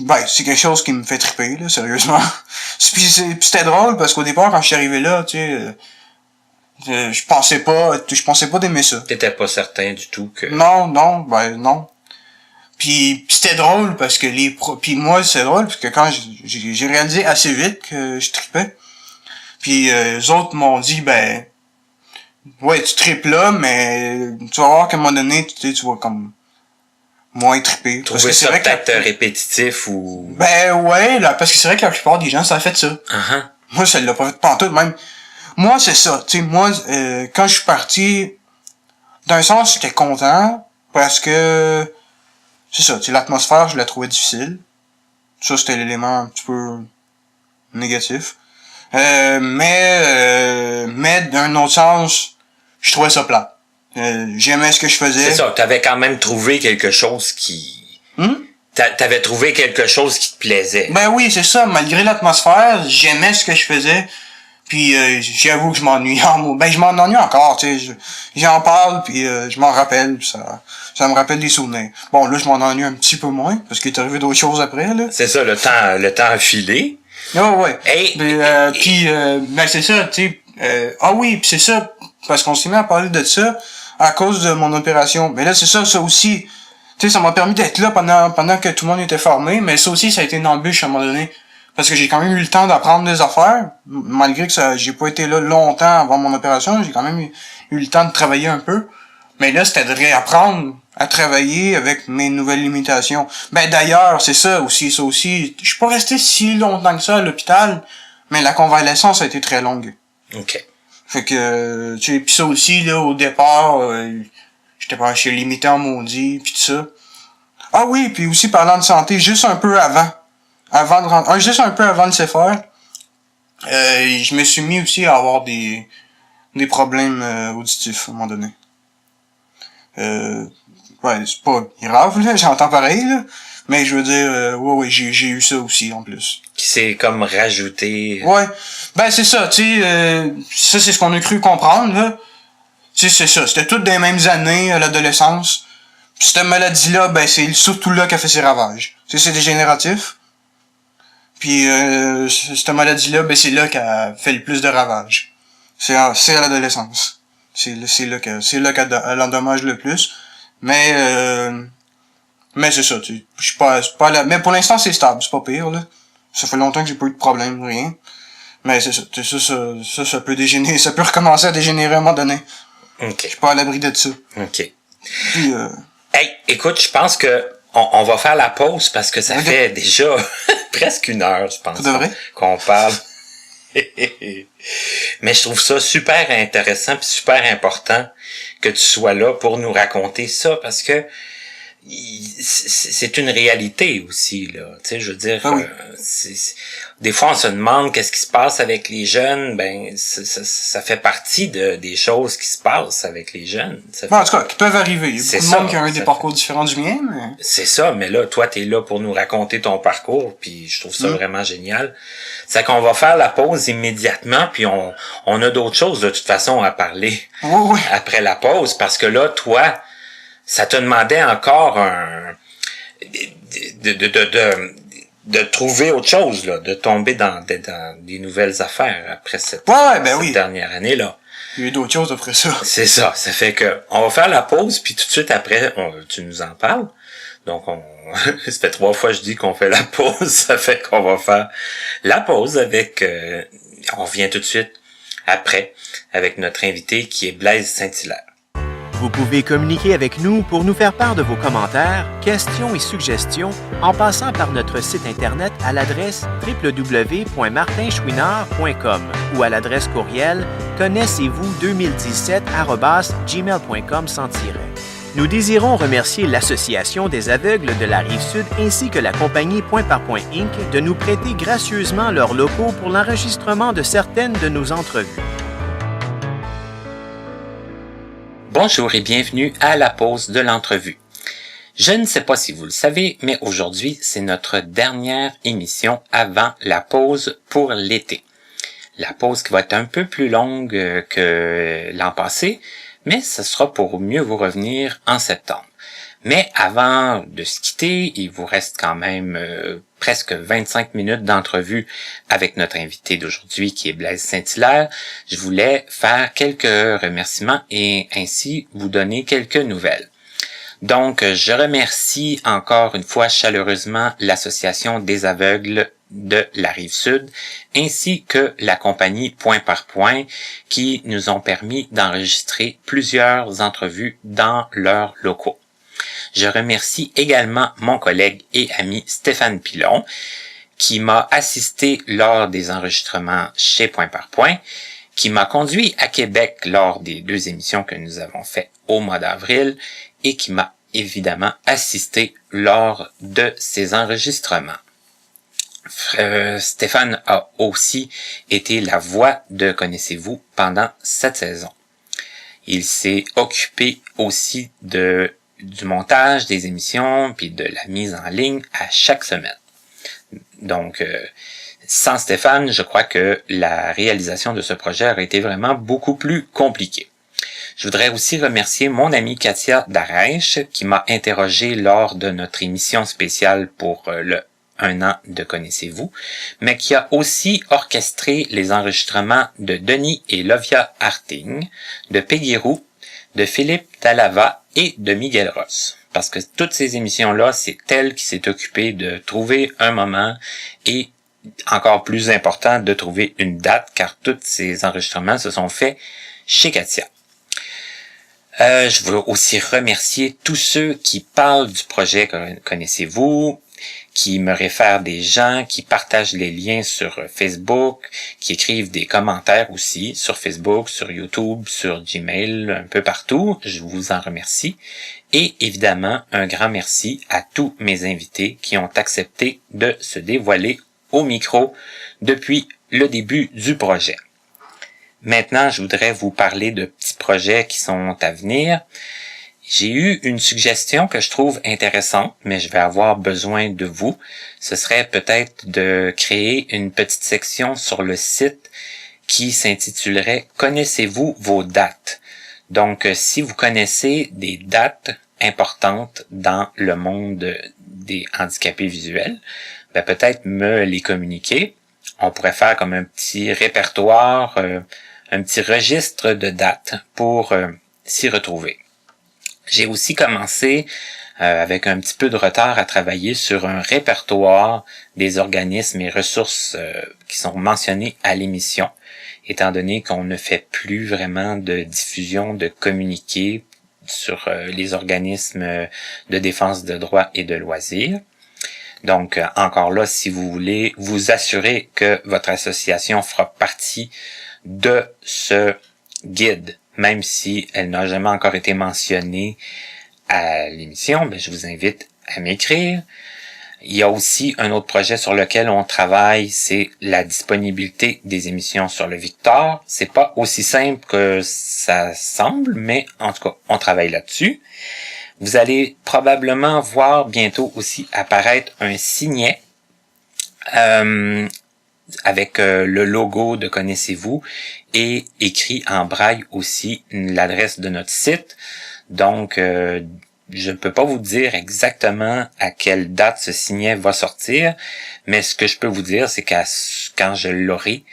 ben, c'est quelque chose qui me fait triper, là, sérieusement. Puis c'était drôle, parce qu'au départ, quand je suis arrivé là, tu sais... je pensais pas d'aimer ça. T'étais pas certain du tout que... Non. Puis c'était drôle parce que puis moi c'est drôle parce que quand j'ai réalisé assez vite que je tripais. Puis les autres m'ont dit ben ouais, tu tripes là, mais tu vas voir qu'à un moment donné, tu vas comme moins triper. Trouver ça peut-être répétitif ou... Ben ouais, là, parce que c'est vrai que la plupart des gens ça a fait ça. Uh-huh. Moi ça l'a pas fait pantoute même. Moi, c'est ça. Tu sais, moi, quand je suis parti, d'un sens, j'étais content parce que, c'est ça, tu sais, l'atmosphère, je la trouvais difficile. Ça, c'était l'élément un petit peu négatif. Mais d'un autre sens, je trouvais ça plat. J'aimais ce que je faisais. C'est ça, t'avais quand même trouvé quelque chose qui... T'avais trouvé quelque chose qui te plaisait. Ben oui, c'est ça. Malgré l'atmosphère, j'aimais ce que je faisais. Puis j'avoue que je m'ennuyais. Je m'ennuie encore, tu sais. J'en parle, puis je m'en rappelle. Puis ça me rappelle des souvenirs. Bon, là, je m'en ennuie un petit peu moins, parce qu'il est arrivé d'autres choses après, là. C'est ça, le temps a filé. Ouais. Hey, Puis c'est ça, tu sais. Ah oui, puis c'est ça, parce qu'on s'est mis à parler de ça à cause de mon opération. Mais là, c'est ça aussi. Tu sais, ça m'a permis d'être là pendant que tout le monde était formé, mais ça aussi, ça a été une embûche à un moment donné. Parce que j'ai quand même eu le temps d'apprendre des affaires, malgré que j'ai pas été là longtemps avant mon opération, j'ai quand même eu le temps de travailler un peu. Mais là, c'était de réapprendre à travailler avec mes nouvelles limitations. Ben d'ailleurs, c'est ça aussi. Je suis pas resté si longtemps que ça à l'hôpital, mais la convalescence a été très longue. OK. Fait que, tu sais, pis ça aussi, là, au départ, j'étais limité en maudit, pis tout ça. Ah oui, puis aussi parlant de santé, juste un peu juste un peu avant de se faire, je me suis mis aussi à avoir des problèmes auditifs à un moment donné. Ouais, c'est pas grave, là, j'entends pareil, là, mais je veux dire, ouais, j'ai eu ça aussi, en plus. Qui s'est comme rajouté. Ouais, ben c'est ça, tu sais, ça c'est ce qu'on a cru comprendre, là. Tu sais, c'est ça, c'était toutes des mêmes années à l'adolescence. Puis cette maladie-là, ben c'est surtout là qu'elle fait ses ravages. Tu sais, c'est dégénératif. Puis cette maladie-là, ben c'est là qu'elle fait le plus de ravages. C'est à l'adolescence. C'est là qu'elle endommage le plus. Mais c'est ça, tu sais. Je suis pas là. Mais pour l'instant, c'est stable, c'est pas pire, là. Ça fait longtemps que j'ai pas eu de problème, rien. Mais c'est ça, ça peut dégénérer, ça peut recommencer à dégénérer à un moment donné. OK. Je suis pas à l'abri de ça. OK. Puis Hey, écoute, je pense que on va faire la pause parce que ça fait déjà presque 1 heure, je pense. C'est vrai? Qu'on parle. Mais je trouve ça super intéressant puis super important que tu sois là pour nous raconter ça parce que c'est une réalité aussi, là. Tu sais, je veux dire, oui. Des fois on se demande qu'est-ce qui se passe avec les jeunes. Ben, ça fait partie des choses qui se passent avec les jeunes. En tout cas, qui peuvent arriver. Il y a beaucoup de monde qui a des parcours différents du mien, mais... C'est ça, mais là, toi, t'es là pour nous raconter ton parcours, puis je trouve ça vraiment génial. C'est qu'on va faire la pause immédiatement, puis on a d'autres choses de toute façon à parler après la pause, parce que là, toi, ça te demandait encore de trouver autre chose, là, de tomber dans des nouvelles affaires après cette dernière année-là. Il y a eu d'autres choses après ça. C'est ça. Ça fait que on va faire la pause, puis tout de suite après, tu nous en parles. Donc, ça fait 3 fois que je dis qu'on fait la pause. Ça fait qu'on va faire la pause avec... on revient tout de suite après avec notre invité qui est Blaise Saint-Hilaire. Vous pouvez communiquer avec nous pour nous faire part de vos commentaires, questions et suggestions en passant par notre site Internet à l'adresse www.martinchouinard.com ou à l'adresse courriel connaissez-vous2017@gmail.com sans tiret. Nous désirons remercier l'Association des aveugles de la Rive-Sud ainsi que la compagnie Point par Point Inc. de nous prêter gracieusement leurs locaux pour l'enregistrement de certaines de nos entrevues. Bonjour et bienvenue à la pause de l'entrevue. Je ne sais pas si vous le savez, mais aujourd'hui, c'est notre dernière émission avant la pause pour l'été. La pause qui va être un peu plus longue que l'an passé, mais ce sera pour mieux vous revenir en septembre. Mais avant de se quitter, il vous reste quand même presque 25 minutes d'entrevue avec notre invité d'aujourd'hui qui est Blaise Saint-Hilaire. Je voulais faire quelques remerciements et ainsi vous donner quelques nouvelles. Donc, je remercie encore une fois chaleureusement l'Association des aveugles de la Rive-Sud ainsi que la compagnie Point par Point qui nous ont permis d'enregistrer plusieurs entrevues dans leurs locaux. Je remercie également mon collègue et ami Stéphane Pilon, qui m'a assisté lors des enregistrements chez Point par Point, qui m'a conduit à Québec lors des 2 émissions que nous avons faites au mois d'avril et qui m'a évidemment assisté lors de ces enregistrements. Stéphane a aussi été la voix de Connaissez-vous pendant cette saison. Il s'est occupé aussi du montage des émissions puis de la mise en ligne à chaque semaine. Donc, sans Stéphane, je crois que la réalisation de ce projet aurait été vraiment beaucoup plus compliquée. Je voudrais aussi remercier mon amie Katia Darèche qui m'a interrogé lors de notre émission spéciale pour le 1 an de Connaissez-vous, mais qui a aussi orchestré les enregistrements de Denis et Lovia Harting, de Peggy Roux, de Philippe Talava et de Miguel Ross. Parce que toutes ces émissions-là, c'est elle qui s'est occupée de trouver un moment et, encore plus important, de trouver une date, car tous ces enregistrements se sont faits chez Katia. Je veux aussi remercier tous ceux qui parlent du projet Connaissez-vous, qui me réfèrent des gens, qui partagent les liens sur Facebook, qui écrivent des commentaires aussi sur Facebook, sur YouTube, sur Gmail, un peu partout. Je vous en remercie. Et évidemment, un grand merci à tous mes invités qui ont accepté de se dévoiler au micro depuis le début du projet. Maintenant, je voudrais vous parler de petits projets qui sont à venir. J'ai eu une suggestion que je trouve intéressante, mais je vais avoir besoin de vous. Ce serait peut-être de créer une petite section sur le site qui s'intitulerait « Connaissez-vous vos dates ?» Donc, si vous connaissez des dates importantes dans le monde des handicapés visuels, peut-être me les communiquer. On pourrait faire comme un petit répertoire, un petit registre de dates pour s'y retrouver. J'ai aussi commencé avec un petit peu de retard à travailler sur un répertoire des organismes et ressources qui sont mentionnés à l'émission, étant donné qu'on ne fait plus vraiment de diffusion de communiqués sur les organismes de défense de droits et de loisirs. Donc, encore là, si vous voulez vous assurer que votre association fera partie de ce guide, même si elle n'a jamais encore été mentionnée à l'émission, je vous invite à m'écrire. Il y a aussi un autre projet sur lequel on travaille, c'est la disponibilité des émissions sur le Victor. C'est pas aussi simple que ça semble, mais en tout cas, on travaille là-dessus. Vous allez probablement voir bientôt aussi apparaître un signet avec le logo de Connaissez-vous et écrit en braille aussi l'adresse de notre site. Donc, je ne peux pas vous dire exactement à quelle date ce signet va sortir, mais ce que je peux vous dire, c'est qu'à quand je l'aurai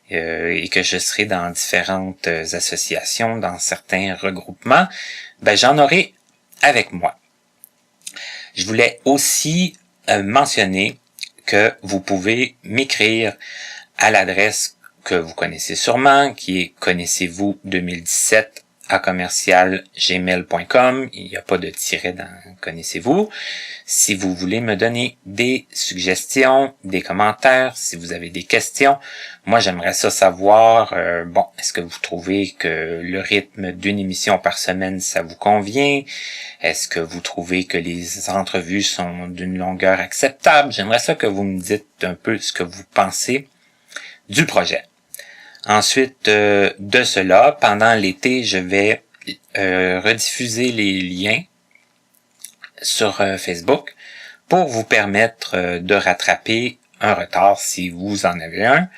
et que je serai dans différentes associations, dans certains regroupements, j'en aurai avec moi. Je voulais aussi mentionner que vous pouvez m'écrire à l'adresse que vous connaissez sûrement, qui est connaissez-vous2017@gmail.com. Il n'y a pas de tiret dans Connaissez-vous. Si vous voulez me donner des suggestions, des commentaires, si vous avez des questions, moi j'aimerais ça savoir, est-ce que vous trouvez que le rythme d'une émission par semaine, ça vous convient? Est-ce que vous trouvez que les entrevues sont d'une longueur acceptable? J'aimerais ça que vous me dites un peu ce que vous pensez du projet. Ensuite de cela, pendant l'été, je vais rediffuser les liens sur Facebook pour vous permettre de rattraper un retard si vous en avez un,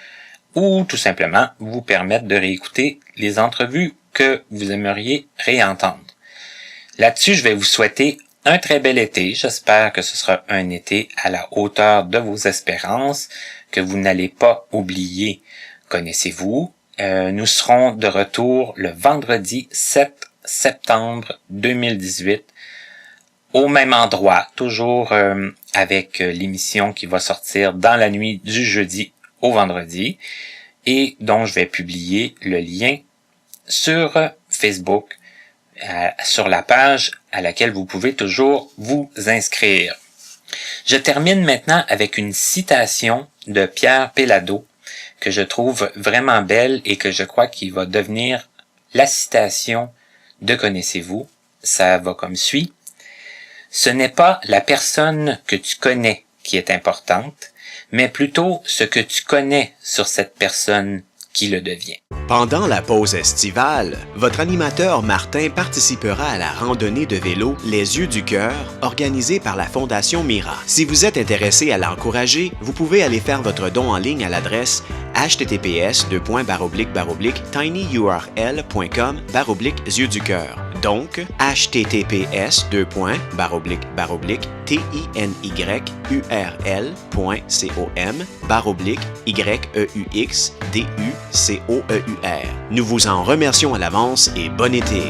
ou tout simplement vous permettre de réécouter les entrevues que vous aimeriez réentendre. Là-dessus, je vais vous souhaiter un très bel été. J'espère que ce sera un été à la hauteur de vos espérances, que vous n'allez pas oublier Connaissez-vous. Nous serons de retour le vendredi 7 septembre 2018 au même endroit, toujours avec l'émission qui va sortir dans la nuit du jeudi au vendredi et dont je vais publier le lien sur Facebook, sur la page à laquelle vous pouvez toujours vous inscrire. Je termine maintenant avec une citation de Pierre Pellado que je trouve vraiment belle et que je crois qu'il va devenir la citation de Connaissez-vous. Ça va comme suit. Ce n'est pas la personne que tu connais qui est importante, mais plutôt ce que tu connais sur cette personne qui le devient. Pendant la pause estivale, votre animateur Martin participera à la randonnée de vélo Les Yeux du Cœur, organisée par la Fondation Mira. Si vous êtes intéressé à l'encourager, vous pouvez aller faire votre don en ligne à l'adresse https://tinyurl.com/yeux du cœur. Donc, https://tinyurl.com/yeuxdur. Nous vous en remercions à l'avance et bon été!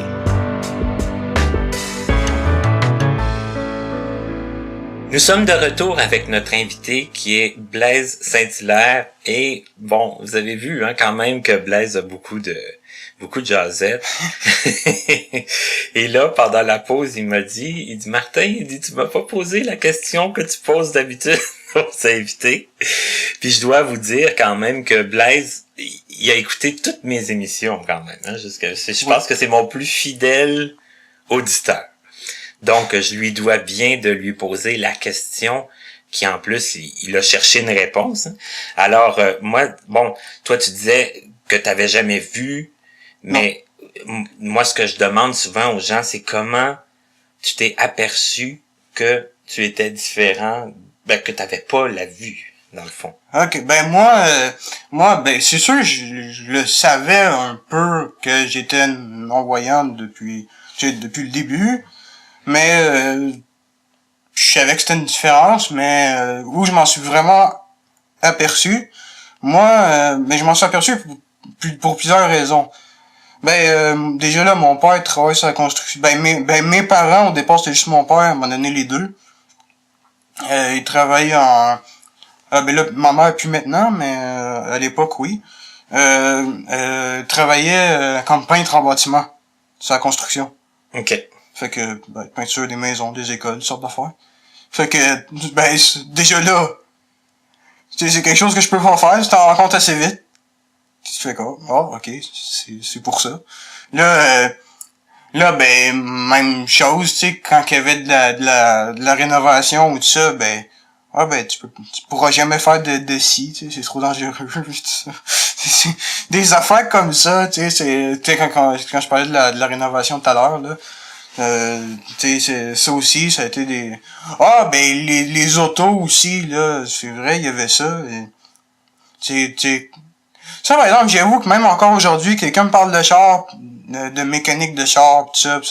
Nous sommes de retour avec notre invité qui est Blaise Saint-Hilaire et bon, vous avez vu quand même que Blaise a beaucoup de jasettes. Et là, pendant la pause, il dit Martin, tu m'as pas posé la question que tu poses d'habitude aux invités. Puis je dois vous dire quand même que Blaise, il a écouté toutes mes émissions quand même. Je pense que c'est mon plus fidèle auditeur. Donc, je lui dois bien de lui poser la question qui, en plus, il a cherché une réponse. Alors, toi, tu disais que t'avais jamais vu, mais moi, ce que je demande souvent aux gens, c'est comment tu t'es aperçu que tu étais différent, que t'avais pas la vue, dans le fond. Ok, moi, c'est sûr, je le savais un peu que j'étais non-voyante depuis le début. Mais je savais que c'était une différence, mais où je m'en suis vraiment aperçu, mais je m'en suis aperçu pour plusieurs raisons. Déjà là, mon père travaille sur la construction. Mes parents, au départ, c'était juste mon père, à un moment donné, les deux. Il travaillait là, ma mère plus maintenant, mais à l'époque, oui. Travaillait comme peintre en bâtiment, sur la construction. OK. Fait que, peinture des maisons, des écoles, toutes sortes d'affaires. Fait que, déjà là, c'est quelque chose que je peux pas faire, tu t'en rends compte assez vite. Tu te fais quoi? Ok, c'est pour ça. Là, même chose, tu sais, quand il y avait de la rénovation ou tout ça, tu pourras jamais faire de scie, tu sais, c'est trop dangereux, tout ça. Des affaires comme ça, tu sais, quand je parlais de la rénovation tout à l'heure, là, ça aussi, ça a été des... les autos aussi, là, c'est vrai, il y avait ça. Ça, par exemple, j'avoue que même encore aujourd'hui, quelqu'un me parle de char, de mécanique de char, tout ça,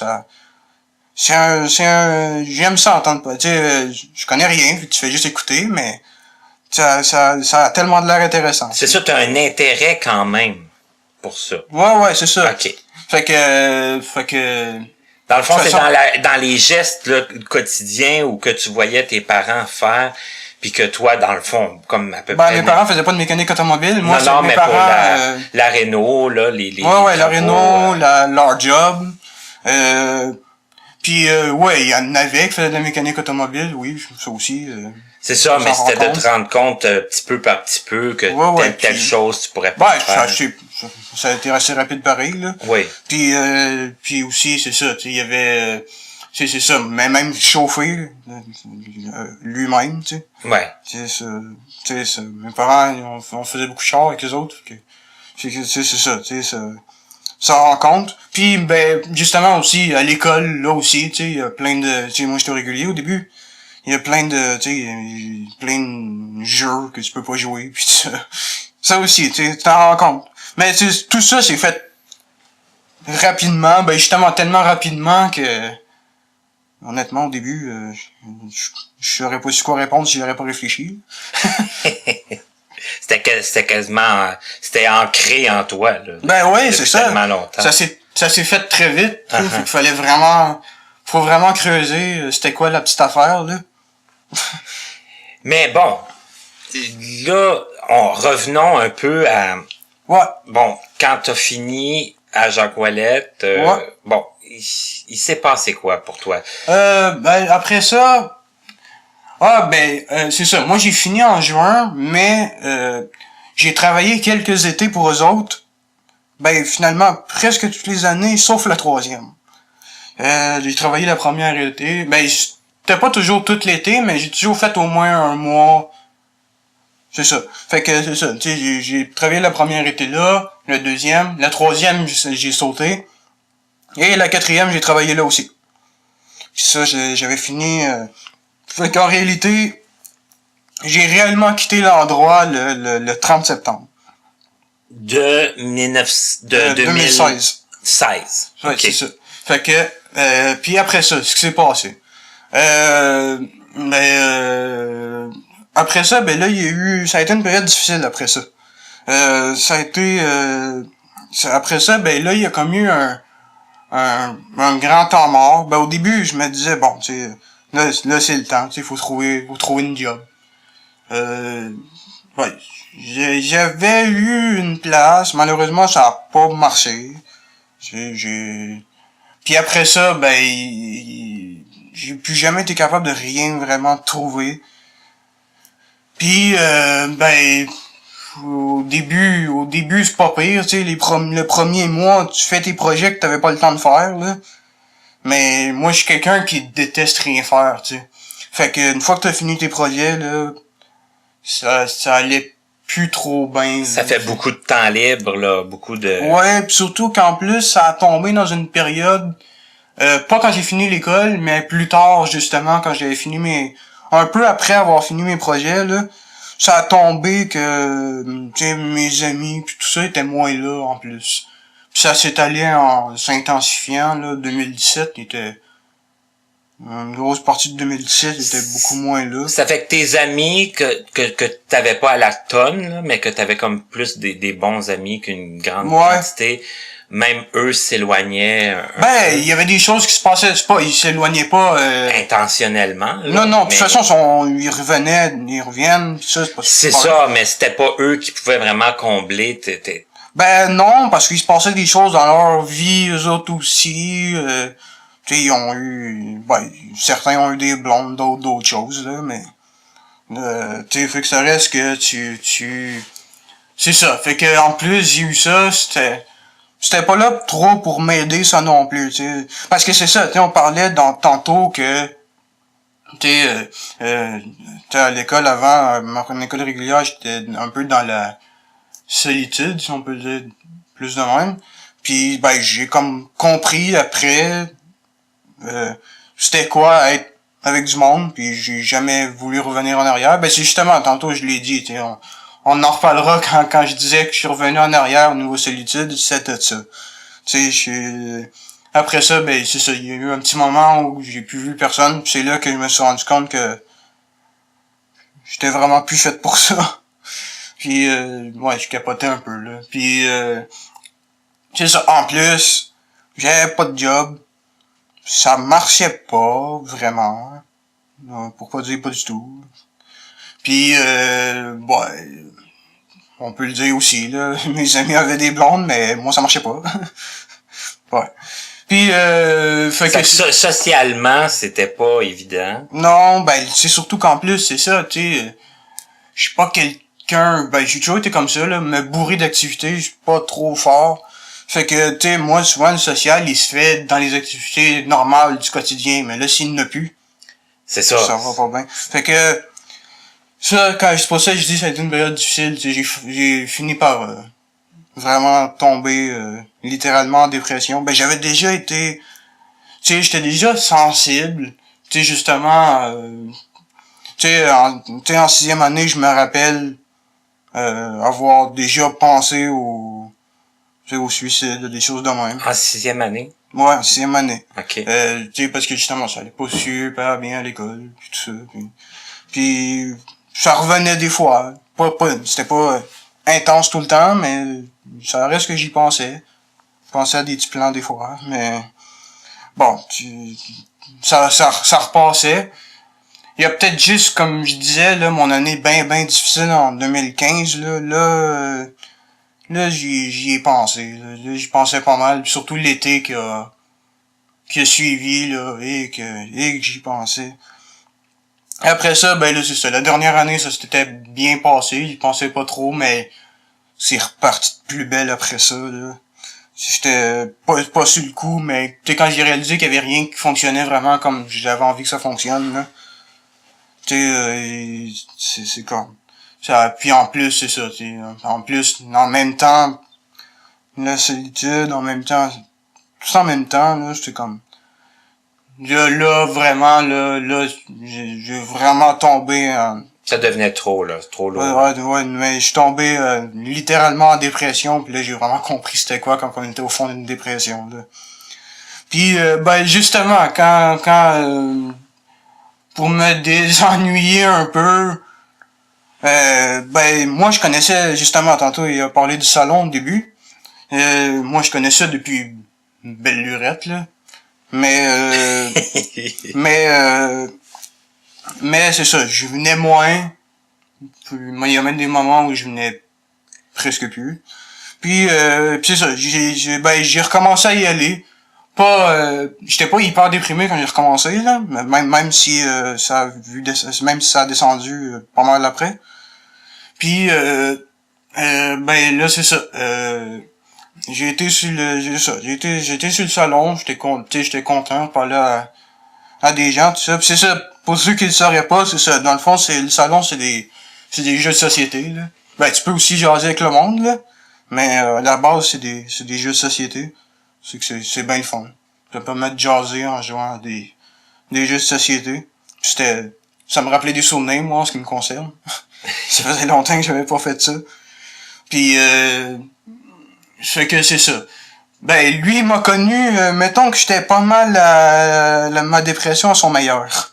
j'aime ça entendre, je connais rien, tu fais juste écouter, mais ça a tellement de l'air intéressant. C'est ça, t'as un intérêt quand même pour ça. Ouais, c'est ça. OK. Fait que, dans le fond, c'est dans les gestes là, quotidiens ou que tu voyais tes parents faire, puis que toi, dans le fond, comme à peu près... mes parents faisaient pas de mécanique automobile. Moi, non, mes mais parents, pour la Renault, là, les la Renault, leur job. Puis il y en avait qui faisaient de la mécanique automobile, oui, ça aussi. C'est ça, mais c'était de te rendre compte petit peu par petit peu que telle chose tu pourrais pas faire. Ça a été assez rapide pareil, là. Oui. Puis aussi, c'est ça, tu sais, il y avait... c'est ça, mais même chauffer, lui-même, tu sais. Ouais. C'est ça. Mes parents, on faisait beaucoup de char avec les autres, c'est ça, tu sais, ça rend compte. Puis, justement aussi, à l'école, là aussi, tu sais, il y a plein de... Tu sais, moi, j'étais régulier au début. Il y a plein de, plein de jeux que tu peux pas jouer, puis ça aussi, tu t'en rends compte. Mais tout ça, c'est fait rapidement, justement tellement rapidement que, honnêtement, au début, je saurais pas su quoi répondre si j'aurais pas réfléchi. C'était quasiment, c'était ancré en toi, là. Ouais, c'est ça. Tellement longtemps. Ça s'est fait très vite, il fallait vraiment, faut vraiment creuser, c'était quoi la petite affaire, là. Mais bon, là, revenons un peu à... Ouais. Bon, quand t'as fini à Jacques Ouellette, bon, il s'est passé quoi pour toi? Après ça... c'est ça. Moi, j'ai fini en juin, mais j'ai travaillé quelques étés pour eux autres. Finalement, presque toutes les années, sauf la troisième. J'ai travaillé la première été. C'était pas toujours tout l'été, mais j'ai toujours fait au moins un mois C'est ça. Fait que c'est ça. Tu sais, j'ai travaillé la première été là, la deuxième, la troisième, j'ai sauté. Et la quatrième, j'ai travaillé là aussi. Puis ça, j'avais fini. Fait qu'en réalité, j'ai réellement quitté l'endroit le 30 septembre. De 2016. 16. Ouais, Okay. c'est ça. Fait que, puis après ça, ce qui s'est passé. Après ça, ben là, ça a été une période difficile après ça. Ça a été, après ça, ben là, il y a comme eu un grand temps mort. Ben au début, je me disais, bon, tu sais, là c'est le temps, tu sais, faut trouver une job. Ouais, j'avais eu une place, malheureusement, ça a pas marché. Puis après ça, ben, j'ai plus jamais été capable de rien vraiment trouver. Puis, ben, au début, c'est pas pire, tu sais, le premier mois, tu fais tes projets que t'avais pas le temps de faire, là. Mais moi, je suis quelqu'un qui déteste rien faire, tu sais. Fait que une fois que t'as fini tes projets, là, ça allait plus trop bien. Ça fait beaucoup de temps libre, là, beaucoup de... Ouais, pis surtout qu'en plus, ça a tombé dans une période, pas quand j'ai fini l'école, mais plus tard, justement, quand j'avais fini un peu après avoir fini mes projets, là, ça a tombé que, tu sais, mes amis pis tout ça étaient moins là, en plus. Pis ça s'est allé en s'intensifiant, là, 2017, une grosse partie de 2017 était beaucoup moins là. Ça fait que tes amis que t'avais pas à la tonne, là, mais que t'avais comme plus des bons amis qu'une grande quantité, même eux s'éloignaient. Ben, il y avait des choses qui se passaient, ils s'éloignaient pas intentionnellement. Là, non, de toute façon, ils reviennent, ça, c'est pas c'est ça, mais c'était pas eux qui pouvaient vraiment combler Ben non, parce qu'il se passait des choses dans leur vie, eux autres aussi. Tu sais, ils ont eu, certains ont eu des blondes, d'autres choses, là, mais, tu sais, fait que ça reste que c'est ça. Fait que, en plus, j'ai eu ça, c'était pas là trop pour m'aider, ça non plus, tu sais. Parce que c'est ça, tu sais, on parlait tantôt que, tu sais, à l'école avant, mon école régulière, j'étais un peu dans la solitude, si on peut le dire plus de même. Puis, ben, j'ai comme compris après, c'était quoi être avec du monde, puis j'ai jamais voulu revenir en arrière. Ben c'est justement, tantôt je l'ai dit, on en reparlera quand je disais que je suis revenu en arrière au niveau solitude, c'était ça. Tu sais, après ça, ben c'est ça, il y a eu un petit moment où j'ai plus vu personne, puis c'est là que je me suis rendu compte que j'étais vraiment plus fait pour ça. Puis ouais, je capotais un peu là. Puis c'est ça, en plus, j'avais pas de job. Ça marchait pas, vraiment. Pourquoi dire pas du tout. Puis, on peut le dire aussi, là. Mes amis avaient des blondes, mais moi, ça marchait pas. Ouais. Puis, fait que... socialement, c'était pas évident. Non, ben, c'est surtout qu'en plus, c'est ça, tu sais, je suis pas quelqu'un... Ben, j'ai toujours été comme ça, là, me bourrer d'activités, je suis pas trop fort. Fait que, tu sais, moi, souvent, le social, il se fait dans les activités normales du quotidien. Mais là, s'il n'a plus, c'est ça. Ça va pas bien. Fait que, ça, quand c'est pour ça que je dis que ça a été une période difficile, j'ai fini par vraiment tomber littéralement en dépression. Ben, j'avais déjà été... Tu sais, j'étais déjà sensible. Tu sais, justement... tu sais, en sixième année, je me rappelle avoir déjà pensé au suicide, des choses de même. En sixième année? Ouais, en sixième année. OK. Tu sais, parce que justement, ça allait pas super bien à l'école, puis tout ça. Puis ça revenait des fois. C'était pas intense tout le temps, mais ça reste que j'y pensais. Je pensais à des petits plans des fois, mais bon, ça repassait. Il y a peut-être juste, comme je disais, là, mon année ben difficile en 2015, là, j'y ai pensé. Là, j'y pensais pas mal. Puis surtout l'été qui a suivi, là, et que j'y pensais. Après ça, ben là, c'est ça. La dernière année, ça s'était bien passé. J'y pensais pas trop, mais c'est reparti de plus belle après ça, là. J'étais pas sur le coup, mais tu sais, quand j'ai réalisé qu'il y avait rien qui fonctionnait vraiment comme j'avais envie que ça fonctionne, là. Tu sais, c'est comme... Ça, puis en plus, c'est ça, tu sais, en plus, en même temps, la solitude, en même temps, tout ça en même temps, là, j'étais comme, là, vraiment, là, j'ai vraiment tombé en, Ça devenait trop, là. Trop lourd. ouais, mais je suis tombé, littéralement en dépression, puis là, j'ai vraiment compris c'était quoi quand on était au fond d'une dépression, là. Puis, ben, justement, pour me désennuyer un peu, ben, moi, je connaissais, justement, tantôt, il a parlé du salon au début. Moi, je connaissais depuis une belle lurette, là. Mais, mais c'est ça, je venais moins. Puis, il y a même des moments où je venais presque plus. Puis c'est ça, j'ai recommencé à y aller. J'étais pas hyper déprimé quand j'ai recommencé, là, même si même si ça a descendu pas mal après. Puis ben là c'est ça. J'ai été sur le salon, j'étais content de parler à des gens, tout ça. Puis c'est ça, pour ceux qui le sauraient pas, c'est ça. Dans le fond, le salon, c'est des jeux de société, là. Ben tu peux aussi jaser avec le monde, là. Mais à la base, c'est des jeux de société. C'est bien le fun. Ça permet de jaser en jouant à des jeux de société. Puis ça me rappelait des souvenirs, moi, en ce qui me concerne. Ça faisait longtemps que j'avais pas fait ça. Puis fait que c'est ça. Ben, lui, il m'a connu, mettons que j'étais pas mal ma dépression à son meilleur.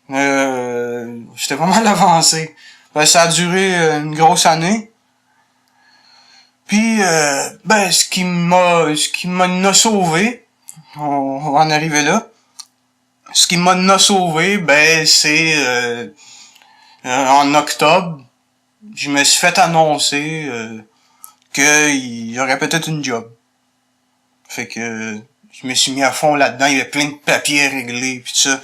J'étais pas mal avancé. Ben, ça a duré une grosse année. Puis, ben, ce qui m'a sauvé, on va en arriver là. Ce qui m'a sauvé, ben, c'est en octobre, je me suis fait annoncer qu'il y aurait peut-être une job. Fait que je me suis mis à fond là-dedans, il y avait plein de papiers à régler pis tout ça.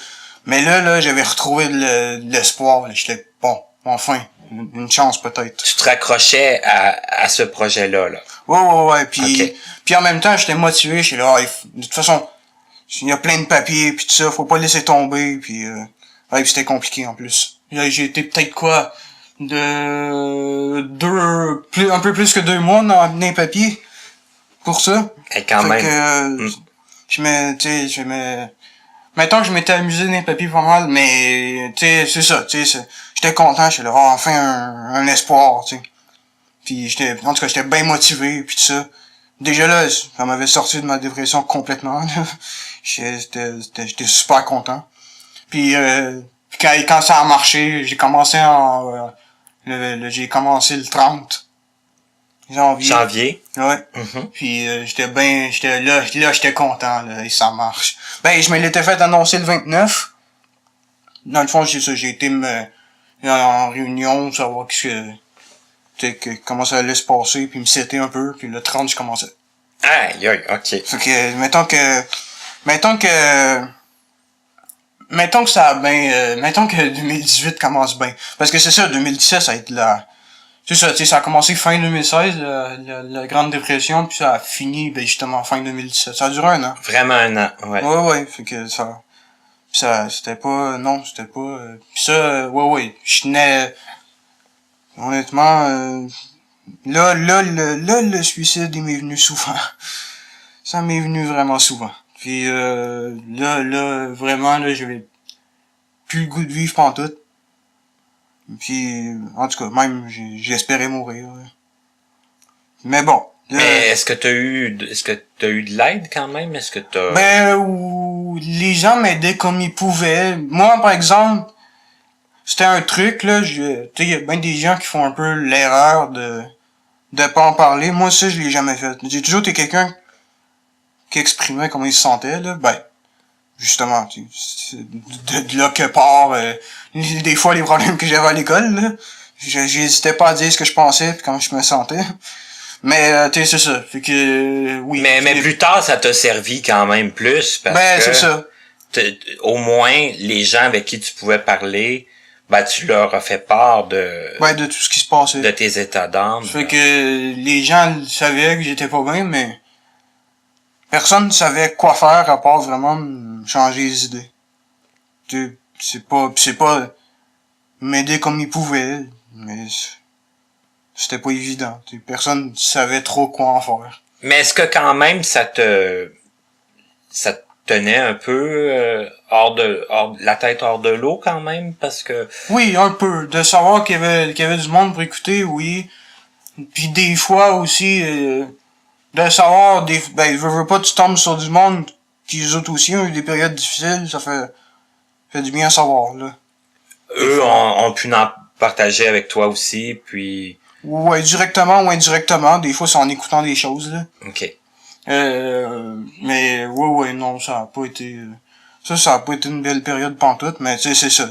Mais là, j'avais retrouvé de l'espoir. J'étais bon, enfin, une chance peut-être. Tu te raccrochais à ce projet-là, là. Ouais. Puis en même temps, j'étais motivé. J'étais là, de toute façon, il y a plein de papiers puis tout ça, faut pas laisser tomber. Puis c'était compliqué en plus. J'ai été peut-être quoi un peu plus que 2 mois dans les papiers pour ça. Et quand fait même. Que, mettons que je m'étais amusé dans les papiers pas mal, mais c'est ça, j'étais content, j'étais là, enfin un espoir, tu sais. Puis en tout cas, j'étais bien motivé, puis tout ça. Déjà là, ça m'avait sorti de ma dépression complètement, là. J'étais super content. Puis quand ça a marché, j'ai commencé j'ai commencé le 30 janvier. Ouais. Mm-hmm. Puis j'étais content, là, et ça marche. Ben, je me l'étais fait annoncer le 29. Dans le fond, j'ai été en réunion, savoir comment ça allait se passer, puis me setter un peu, puis le 30, je commençais. Aïe, ok. Fait que, mettons que ça a bien, mettons que 2018 commence bien. Parce que c'est ça, 2017, ça a été c'est ça, ça a commencé fin 2016, la Grande Dépression, puis ça a fini, ben, justement, fin 2017. Ça a duré 1 an. Vraiment 1 an, ouais. Ouais, fait que c'était pas, pis ça, ouais, je tenais, honnêtement, là, le suicide, il m'est venu souvent. Ça m'est venu vraiment souvent. Puis, là, vraiment, là, j'avais plus le goût de vivre pantoute. Puis, en tout cas, même, j'espérais mourir. Là. Mais bon. Là, mais est-ce que t'as eu de l'aide quand même? Est-ce que t'as... Ben, les gens m'aidaient comme ils pouvaient. Moi, par exemple, c'était un truc, là, tu sais, il y a bien des gens qui font un peu l'erreur de pas en parler. Moi, ça, je l'ai jamais fait. J'ai toujours été quelqu'un qui exprimait comment il se sentait, là. Ben, justement, de là que part des fois les problèmes que j'avais à l'école, là. J'hésitais pas à dire ce que je pensais pis comment je me sentais. Mais tu sais, c'est ça. Fait que oui. Mais plus tard, ça t'a servi quand même plus parce que c'est ça. Au moins les gens avec qui tu pouvais parler, ben tu leur as fait part de tout ce qui se passait. De tes états d'âme. Fait que les gens savaient que j'étais pas bien, mais personne ne savait quoi faire à part vraiment me changer les idées. C'est pas m'aider comme ils pouvaient. mais c'était pas évident. Personne savait trop quoi en faire. Mais est-ce que quand même ça te tenait un peu la tête hors de l'eau quand même, parce que Oui, un peu. De savoir qu'il y avait du monde pour écouter, oui. Puis des fois aussi, de savoir, veux pas, tu tombes sur du monde qui eux autres aussi ont eu des périodes difficiles, ça fait du bien à savoir, là. eux ont pu en partager avec toi aussi, puis Ouais, directement ou indirectement, des fois c'est en écoutant des choses, là. OK. Mais ouais, non, ça a pas été ça a pas été une belle période pantoute, mais tu sais, c'est ça.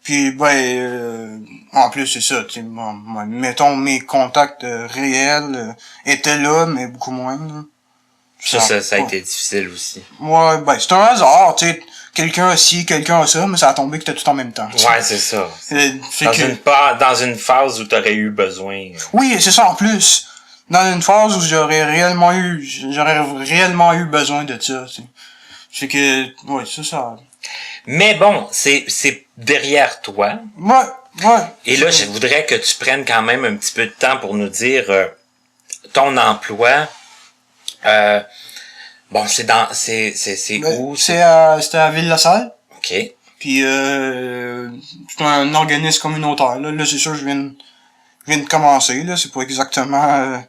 Puis en plus c'est ça, tu sais, mettons mes contacts réels étaient là, mais beaucoup moins, là. Ça a été difficile aussi. Ouais, c'est un hasard, tu sais, quelqu'un a ci, quelqu'un a ça, mais ça a tombé que t'as tout en même temps. Ouais, c'est ça. Fait Dans une phase où t'aurais eu besoin. Oui, c'est ça en plus. Dans une phase où j'aurais réellement eu besoin de ça, tu sais. Fait que, ouais, c'est ça. Mais bon, c'est derrière toi. Ouais. Et là, je voudrais que tu prennes quand même un petit peu de temps pour nous dire ton emploi. Bon, c'est où? C'était à Ville-la-Salle. OK. Puis c'est un organisme communautaire. Là c'est sûr, je viens de commencer. Là, c'est pas exactement.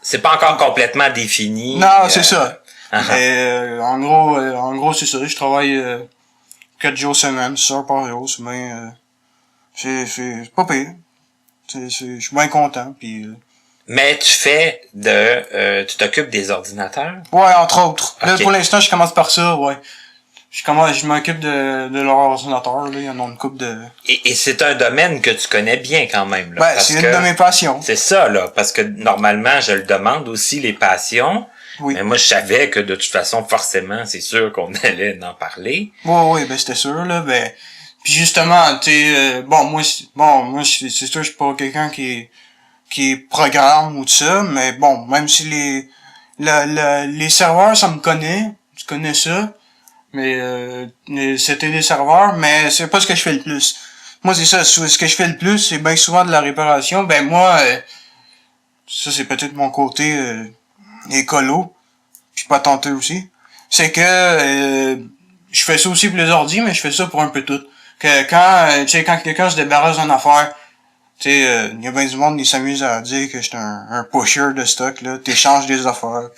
C'est pas encore complètement défini. Non, c'est ça. Uh-huh. En gros, c'est ça. Je travaille 4 jours semaine, 6 heures par jour. C'est bien. C'est pas pire. Je suis bien content. Puis. Mais tu t'occupes des ordinateurs? Ouais, entre autres. Okay. Là, pour l'instant, je commence par ça, ouais. Je m'occupe de leur ordinateur, là. Il y en a une couple de... Et c'est un domaine que tu connais bien quand même, là. C'est une de mes passions. C'est ça, là. Parce que normalement, je le demande aussi, les passions. Oui. Mais moi, je savais que de toute façon, forcément, c'est sûr qu'on allait en parler. Ouais, c'était sûr, là. Puis justement, tu sais, moi, c'est sûr, je suis pas quelqu'un qui programme ou tout ça, mais bon, même si les serveurs, ça me connaît, je connais ça, mais c'était des serveurs, mais c'est pas ce que je fais le plus. Moi, c'est ça, ce que je fais le plus, c'est bien souvent de la réparation. Moi, ça c'est peut-être mon côté écolo, puis pas tenté aussi. C'est que je fais ça aussi pour les ordi, mais je fais ça pour un peu tout. Que quand quelqu'un se débarrasse d'une affaire, tu sais, il y a bien du monde qui s'amuse à dire que j'étais un pusher de stock, là. T'échanges des affaires.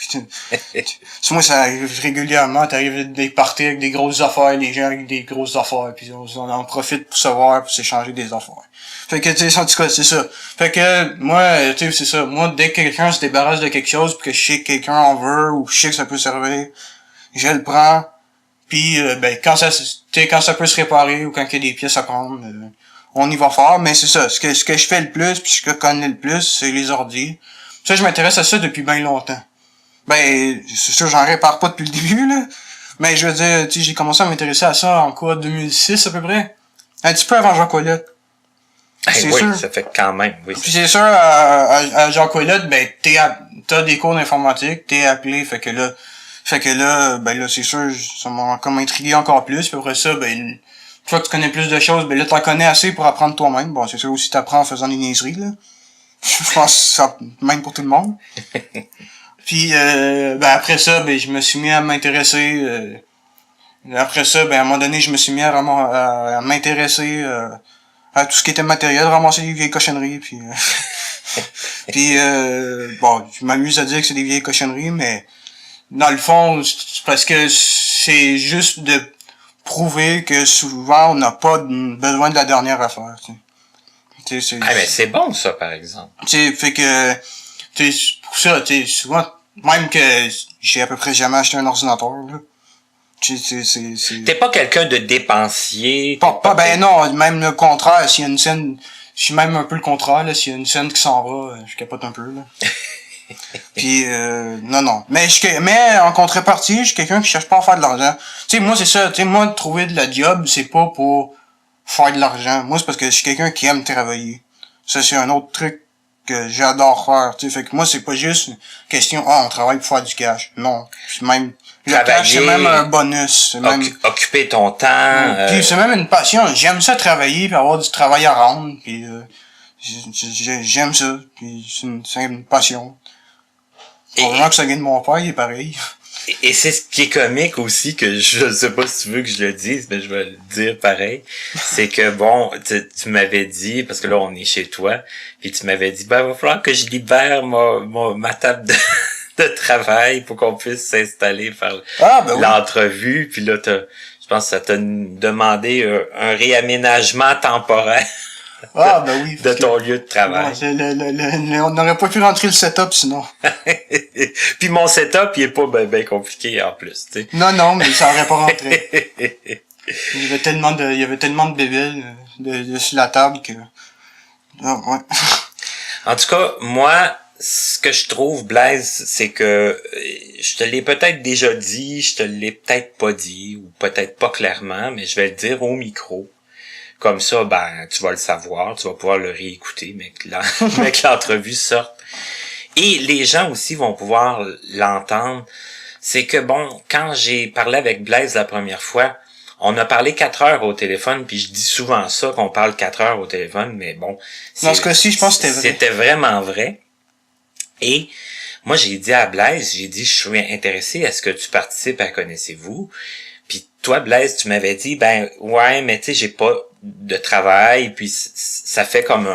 Moi, ça arrive régulièrement. T'arrives des parties avec des grosses affaires, les gens avec des grosses affaires, puis on en profite pour savoir, pour s'échanger des affaires. Fait que, tu sais, en tout cas, c'est ça. Fait que, moi, tu sais, c'est ça. Moi, dès que quelqu'un se débarrasse de quelque chose, pis que je sais que quelqu'un en veut, ou je sais que ça peut servir, je le prends. Puis, quand ça peut se réparer, ou quand il y a des pièces à prendre, on y va fort, mais c'est ça. Ce que je fais le plus, puis ce que je connais le plus, c'est les ordi. Ça, je m'intéresse à ça depuis bien longtemps. C'est sûr, j'en répare pas depuis le début, là. Mais je veux dire, tu sais, j'ai commencé à m'intéresser à ça en quoi, 2006 à peu près? Un petit peu avant Jacques Ouellet. Oui, sûr. Ça fait quand même, oui. Puis c'est sûr, à Jacques Ouellet, t'as des cours d'informatique, t'es appelé, fait que là, c'est sûr, ça m'a comme intrigué encore plus, puis après ça, une fois que tu connais plus de choses, là, t'en connais assez pour apprendre toi-même. Bon, c'est sûr aussi t'apprends en faisant des niaiseries, là. Je pense que ça, même pour tout le monde. Puis, après ça, je me suis mis à m'intéresser, après ça, à un moment donné, je me suis mis à m'intéresser, à tout ce qui était matériel, ramasser des vieilles cochonneries, puis, je m'amuse à dire que c'est des vieilles cochonneries, mais, dans le fond, c'est parce que c'est juste de prouver que souvent on n'a pas besoin de la dernière affaire, tu sais. C'est bon ça par exemple. Tu sais, fait que pour ça, tu sais, souvent même que j'ai à peu près jamais acheté un ordinateur là. T'es pas quelqu'un de dépensier. Non, même le contraire, s'il y a une scène, je suis même un peu le contraire là, s'il y a une scène qui s'en va, je capote un peu là. Puis non. Mais en contrepartie, je suis quelqu'un qui cherche pas à faire de l'argent. Tu sais, moi c'est ça, tu sais, moi trouver de la job, c'est pas pour faire de l'argent. Moi c'est parce que je suis quelqu'un qui aime travailler. Ça c'est un autre truc que j'adore faire, tu sais. Fait que moi c'est pas juste une question on travaille pour faire du cash. Non, c'est même le cash c'est même un bonus, c'est même occuper ton temps. Puis c'est même une passion, j'aime ça travailler puis avoir du travail à rendre puis J'aime ça, puis c'est une passion. Probablement que ça vient de mon père, il est pareil. Et c'est ce qui est comique aussi, que je sais pas si tu veux que je le dise, mais je vais le dire pareil. C'est que bon, tu m'avais dit, parce que là on est chez toi, puis tu m'avais dit, ben il va falloir que je libère ma table de travail pour qu'on puisse s'installer, faire l'entrevue. Puis là, je pense que ça t'a demandé un réaménagement temporaire. Oui. De ton lieu de travail. On n'aurait pas pu rentrer le setup sinon. Puis mon setup, il est pas ben compliqué en plus, tu sais. Non, mais ça aurait pas rentré. Il y avait tellement de bébés sur la table que... ouais. En tout cas, moi, ce que je trouve, Blaise, c'est que je te l'ai peut-être déjà dit, je te l'ai peut-être pas dit, ou peut-être pas clairement, mais je vais le dire au micro. Comme ça, ben, tu vas le savoir, tu vas pouvoir le réécouter, mais que l'entrevue sorte. Et les gens aussi vont pouvoir l'entendre. C'est que bon, quand j'ai parlé avec Blaise la première fois, on a parlé 4 heures au téléphone, puis je dis souvent ça, qu'on parle 4 heures au téléphone, mais bon. Dans ce cas-ci, je pense que c'était vrai. C'était vraiment vrai. Et moi, j'ai dit à Blaise, je suis intéressé à ce que tu participes à Connaissez-vous. Puis toi, Blaise, tu m'avais dit, ben ouais, mais tu sais, j'ai pas de travail, puis ça fait comme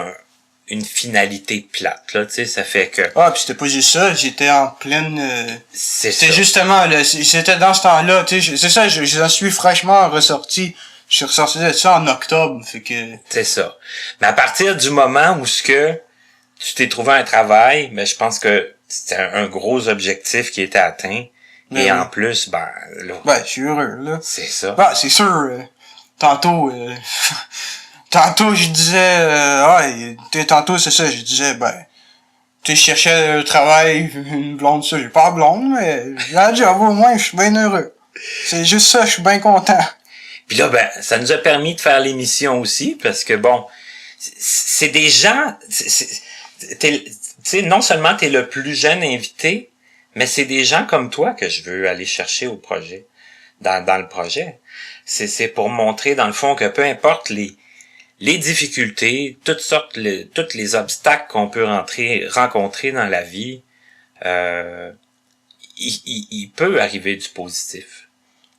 une finalité plate, là, tu sais, ça fait que... puis c'était pas juste ça, j'étais en pleine... C'était justement, là, c'était dans ce temps-là, tu sais, c'est ça, j'en suis fraîchement ressorti. Je suis ressorti de ça en octobre, fait que... C'est ça. Mais à partir du moment où tu t'es trouvé un travail, mais je pense que c'était un gros objectif qui était atteint, et en plus, ben, là... Ben, je suis heureux, là. C'est ça. Ben, c'est sûr, tantôt, je disais, tantôt, c'est ça, je disais, ben, tu sais, je cherchais un travail, une blonde, ça, j'ai pas de blonde, mais j'ai un job, au moins, je suis bien heureux. C'est juste ça, je suis bien content. Puis là, ben, ça nous a permis de faire l'émission aussi, parce que bon, c'est des gens, tu sais, non seulement t'es le plus jeune invité, mais c'est des gens comme toi que je veux aller chercher au projet, dans le projet. C'est pour montrer, dans le fond, que peu importe les difficultés, toutes les obstacles qu'on peut rencontrer dans la vie, il peut arriver du positif.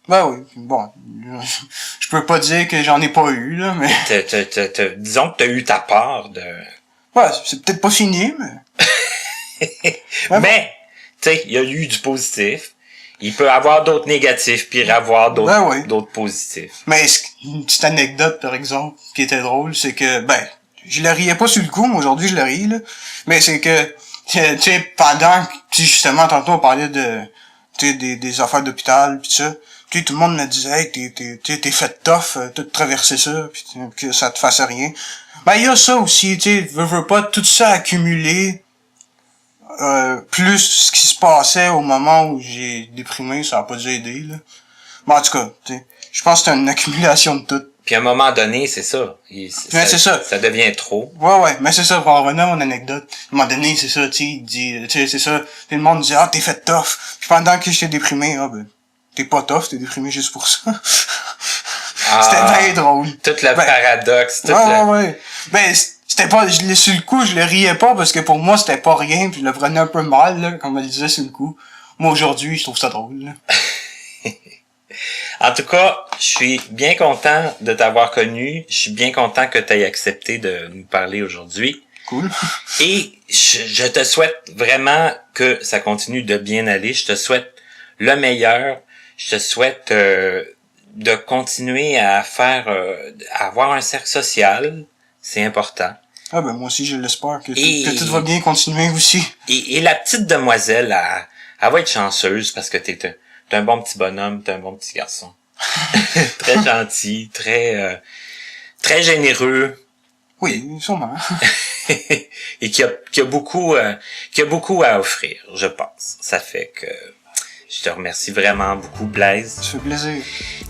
Ben oui, bon, je peux pas dire que j'en ai pas eu, là, mais... Disons que t'as eu ta part de... Ouais, c'est peut-être pas fini, mais... Mais, tu sais, il y a eu du positif. Il peut avoir d'autres négatifs, puis avoir d'autres positifs. Mais une petite anecdote, par exemple, qui était drôle, c'est que, ben, je le riais pas sur le coup, mais aujourd'hui, je le ris, là. Mais c'est que, tu sais, pendant, justement, tantôt, on parlait de, tu sais, des affaires d'hôpital, pis ça. Tu sais, tout le monde me disait, hey, t'es fait tough, t'as traversé ça, pis que ça te fasse rien. Ben, il y a ça aussi, tu sais, veux pas, tout ça accumulé, plus ce qui se passait au moment où j'ai déprimé, ça a pas dû aider, là. Mais en tout cas, tu sais, je pense que c'est une accumulation de tout. Puis à un moment donné, c'est ça. C'est ça. Ça devient trop. Ouais, mais c'est ça, pour en revenir à mon anecdote. À un moment donné, c'est ça, tu sais, il dit, tu sais, c'est ça. Tout le monde dit, t'es fait tough. Puis pendant que j'étais déprimé, ben, t'es pas tough, t'es déprimé juste pour ça. C'était bien drôle. Tout le paradoxe. Ouais. Ben, c'était pas, sur le coup, je le riais pas parce que pour moi, c'était pas rien, puis je le prenais un peu mal, là, comme on le disait sur le coup. Moi, aujourd'hui, je trouve ça drôle, là. En tout cas, je suis bien content de t'avoir connu. Je suis bien content que tu aies accepté de nous parler aujourd'hui. Cool. Et je te souhaite vraiment que ça continue de bien aller. Je te souhaite le meilleur. Je te souhaite de continuer à à avoir un cercle social. C'est important. Ah ben moi aussi, je l'espère que tout va bien continuer aussi. Et la petite demoiselle, elle va être chanceuse parce que t'es un bon petit bonhomme, t'es un bon petit garçon. Très gentil, très généreux. Oui, sûrement. Et qui a beaucoup à offrir, je pense. Ça fait que je te remercie vraiment beaucoup, Blaise. Ça fait plaisir.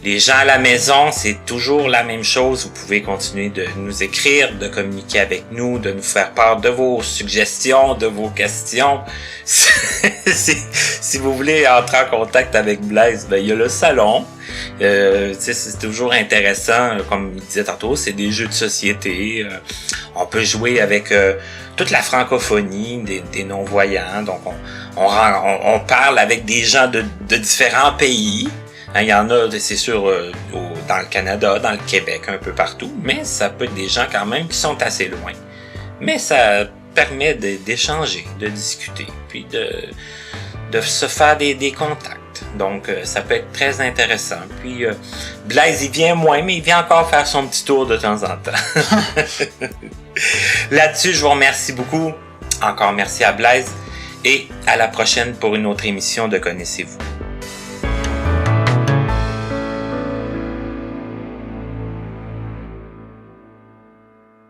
Les gens à la maison, c'est toujours la même chose. Vous pouvez continuer de nous écrire, de communiquer avec nous, de nous faire part de vos suggestions, de vos questions. si vous voulez entrer en contact avec Blaise, ben il y a le salon. C'est toujours intéressant, comme il disait tantôt, c'est des jeux de société. On peut jouer avec toute la francophonie des non-voyants. Donc on parle avec des gens de différents pays. Hein, il y en a, c'est sûr, dans le Canada, dans le Québec, un peu partout, mais ça peut être des gens quand même qui sont assez loin. Mais ça permet d'échanger, de discuter, puis de se faire des contacts. Donc, ça peut être très intéressant. Puis, Blaise, il vient moins, mais il vient encore faire son petit tour de temps en temps. Là-dessus, je vous remercie beaucoup. Encore merci à Blaise. Et à la prochaine pour une autre émission de Connaissez-vous.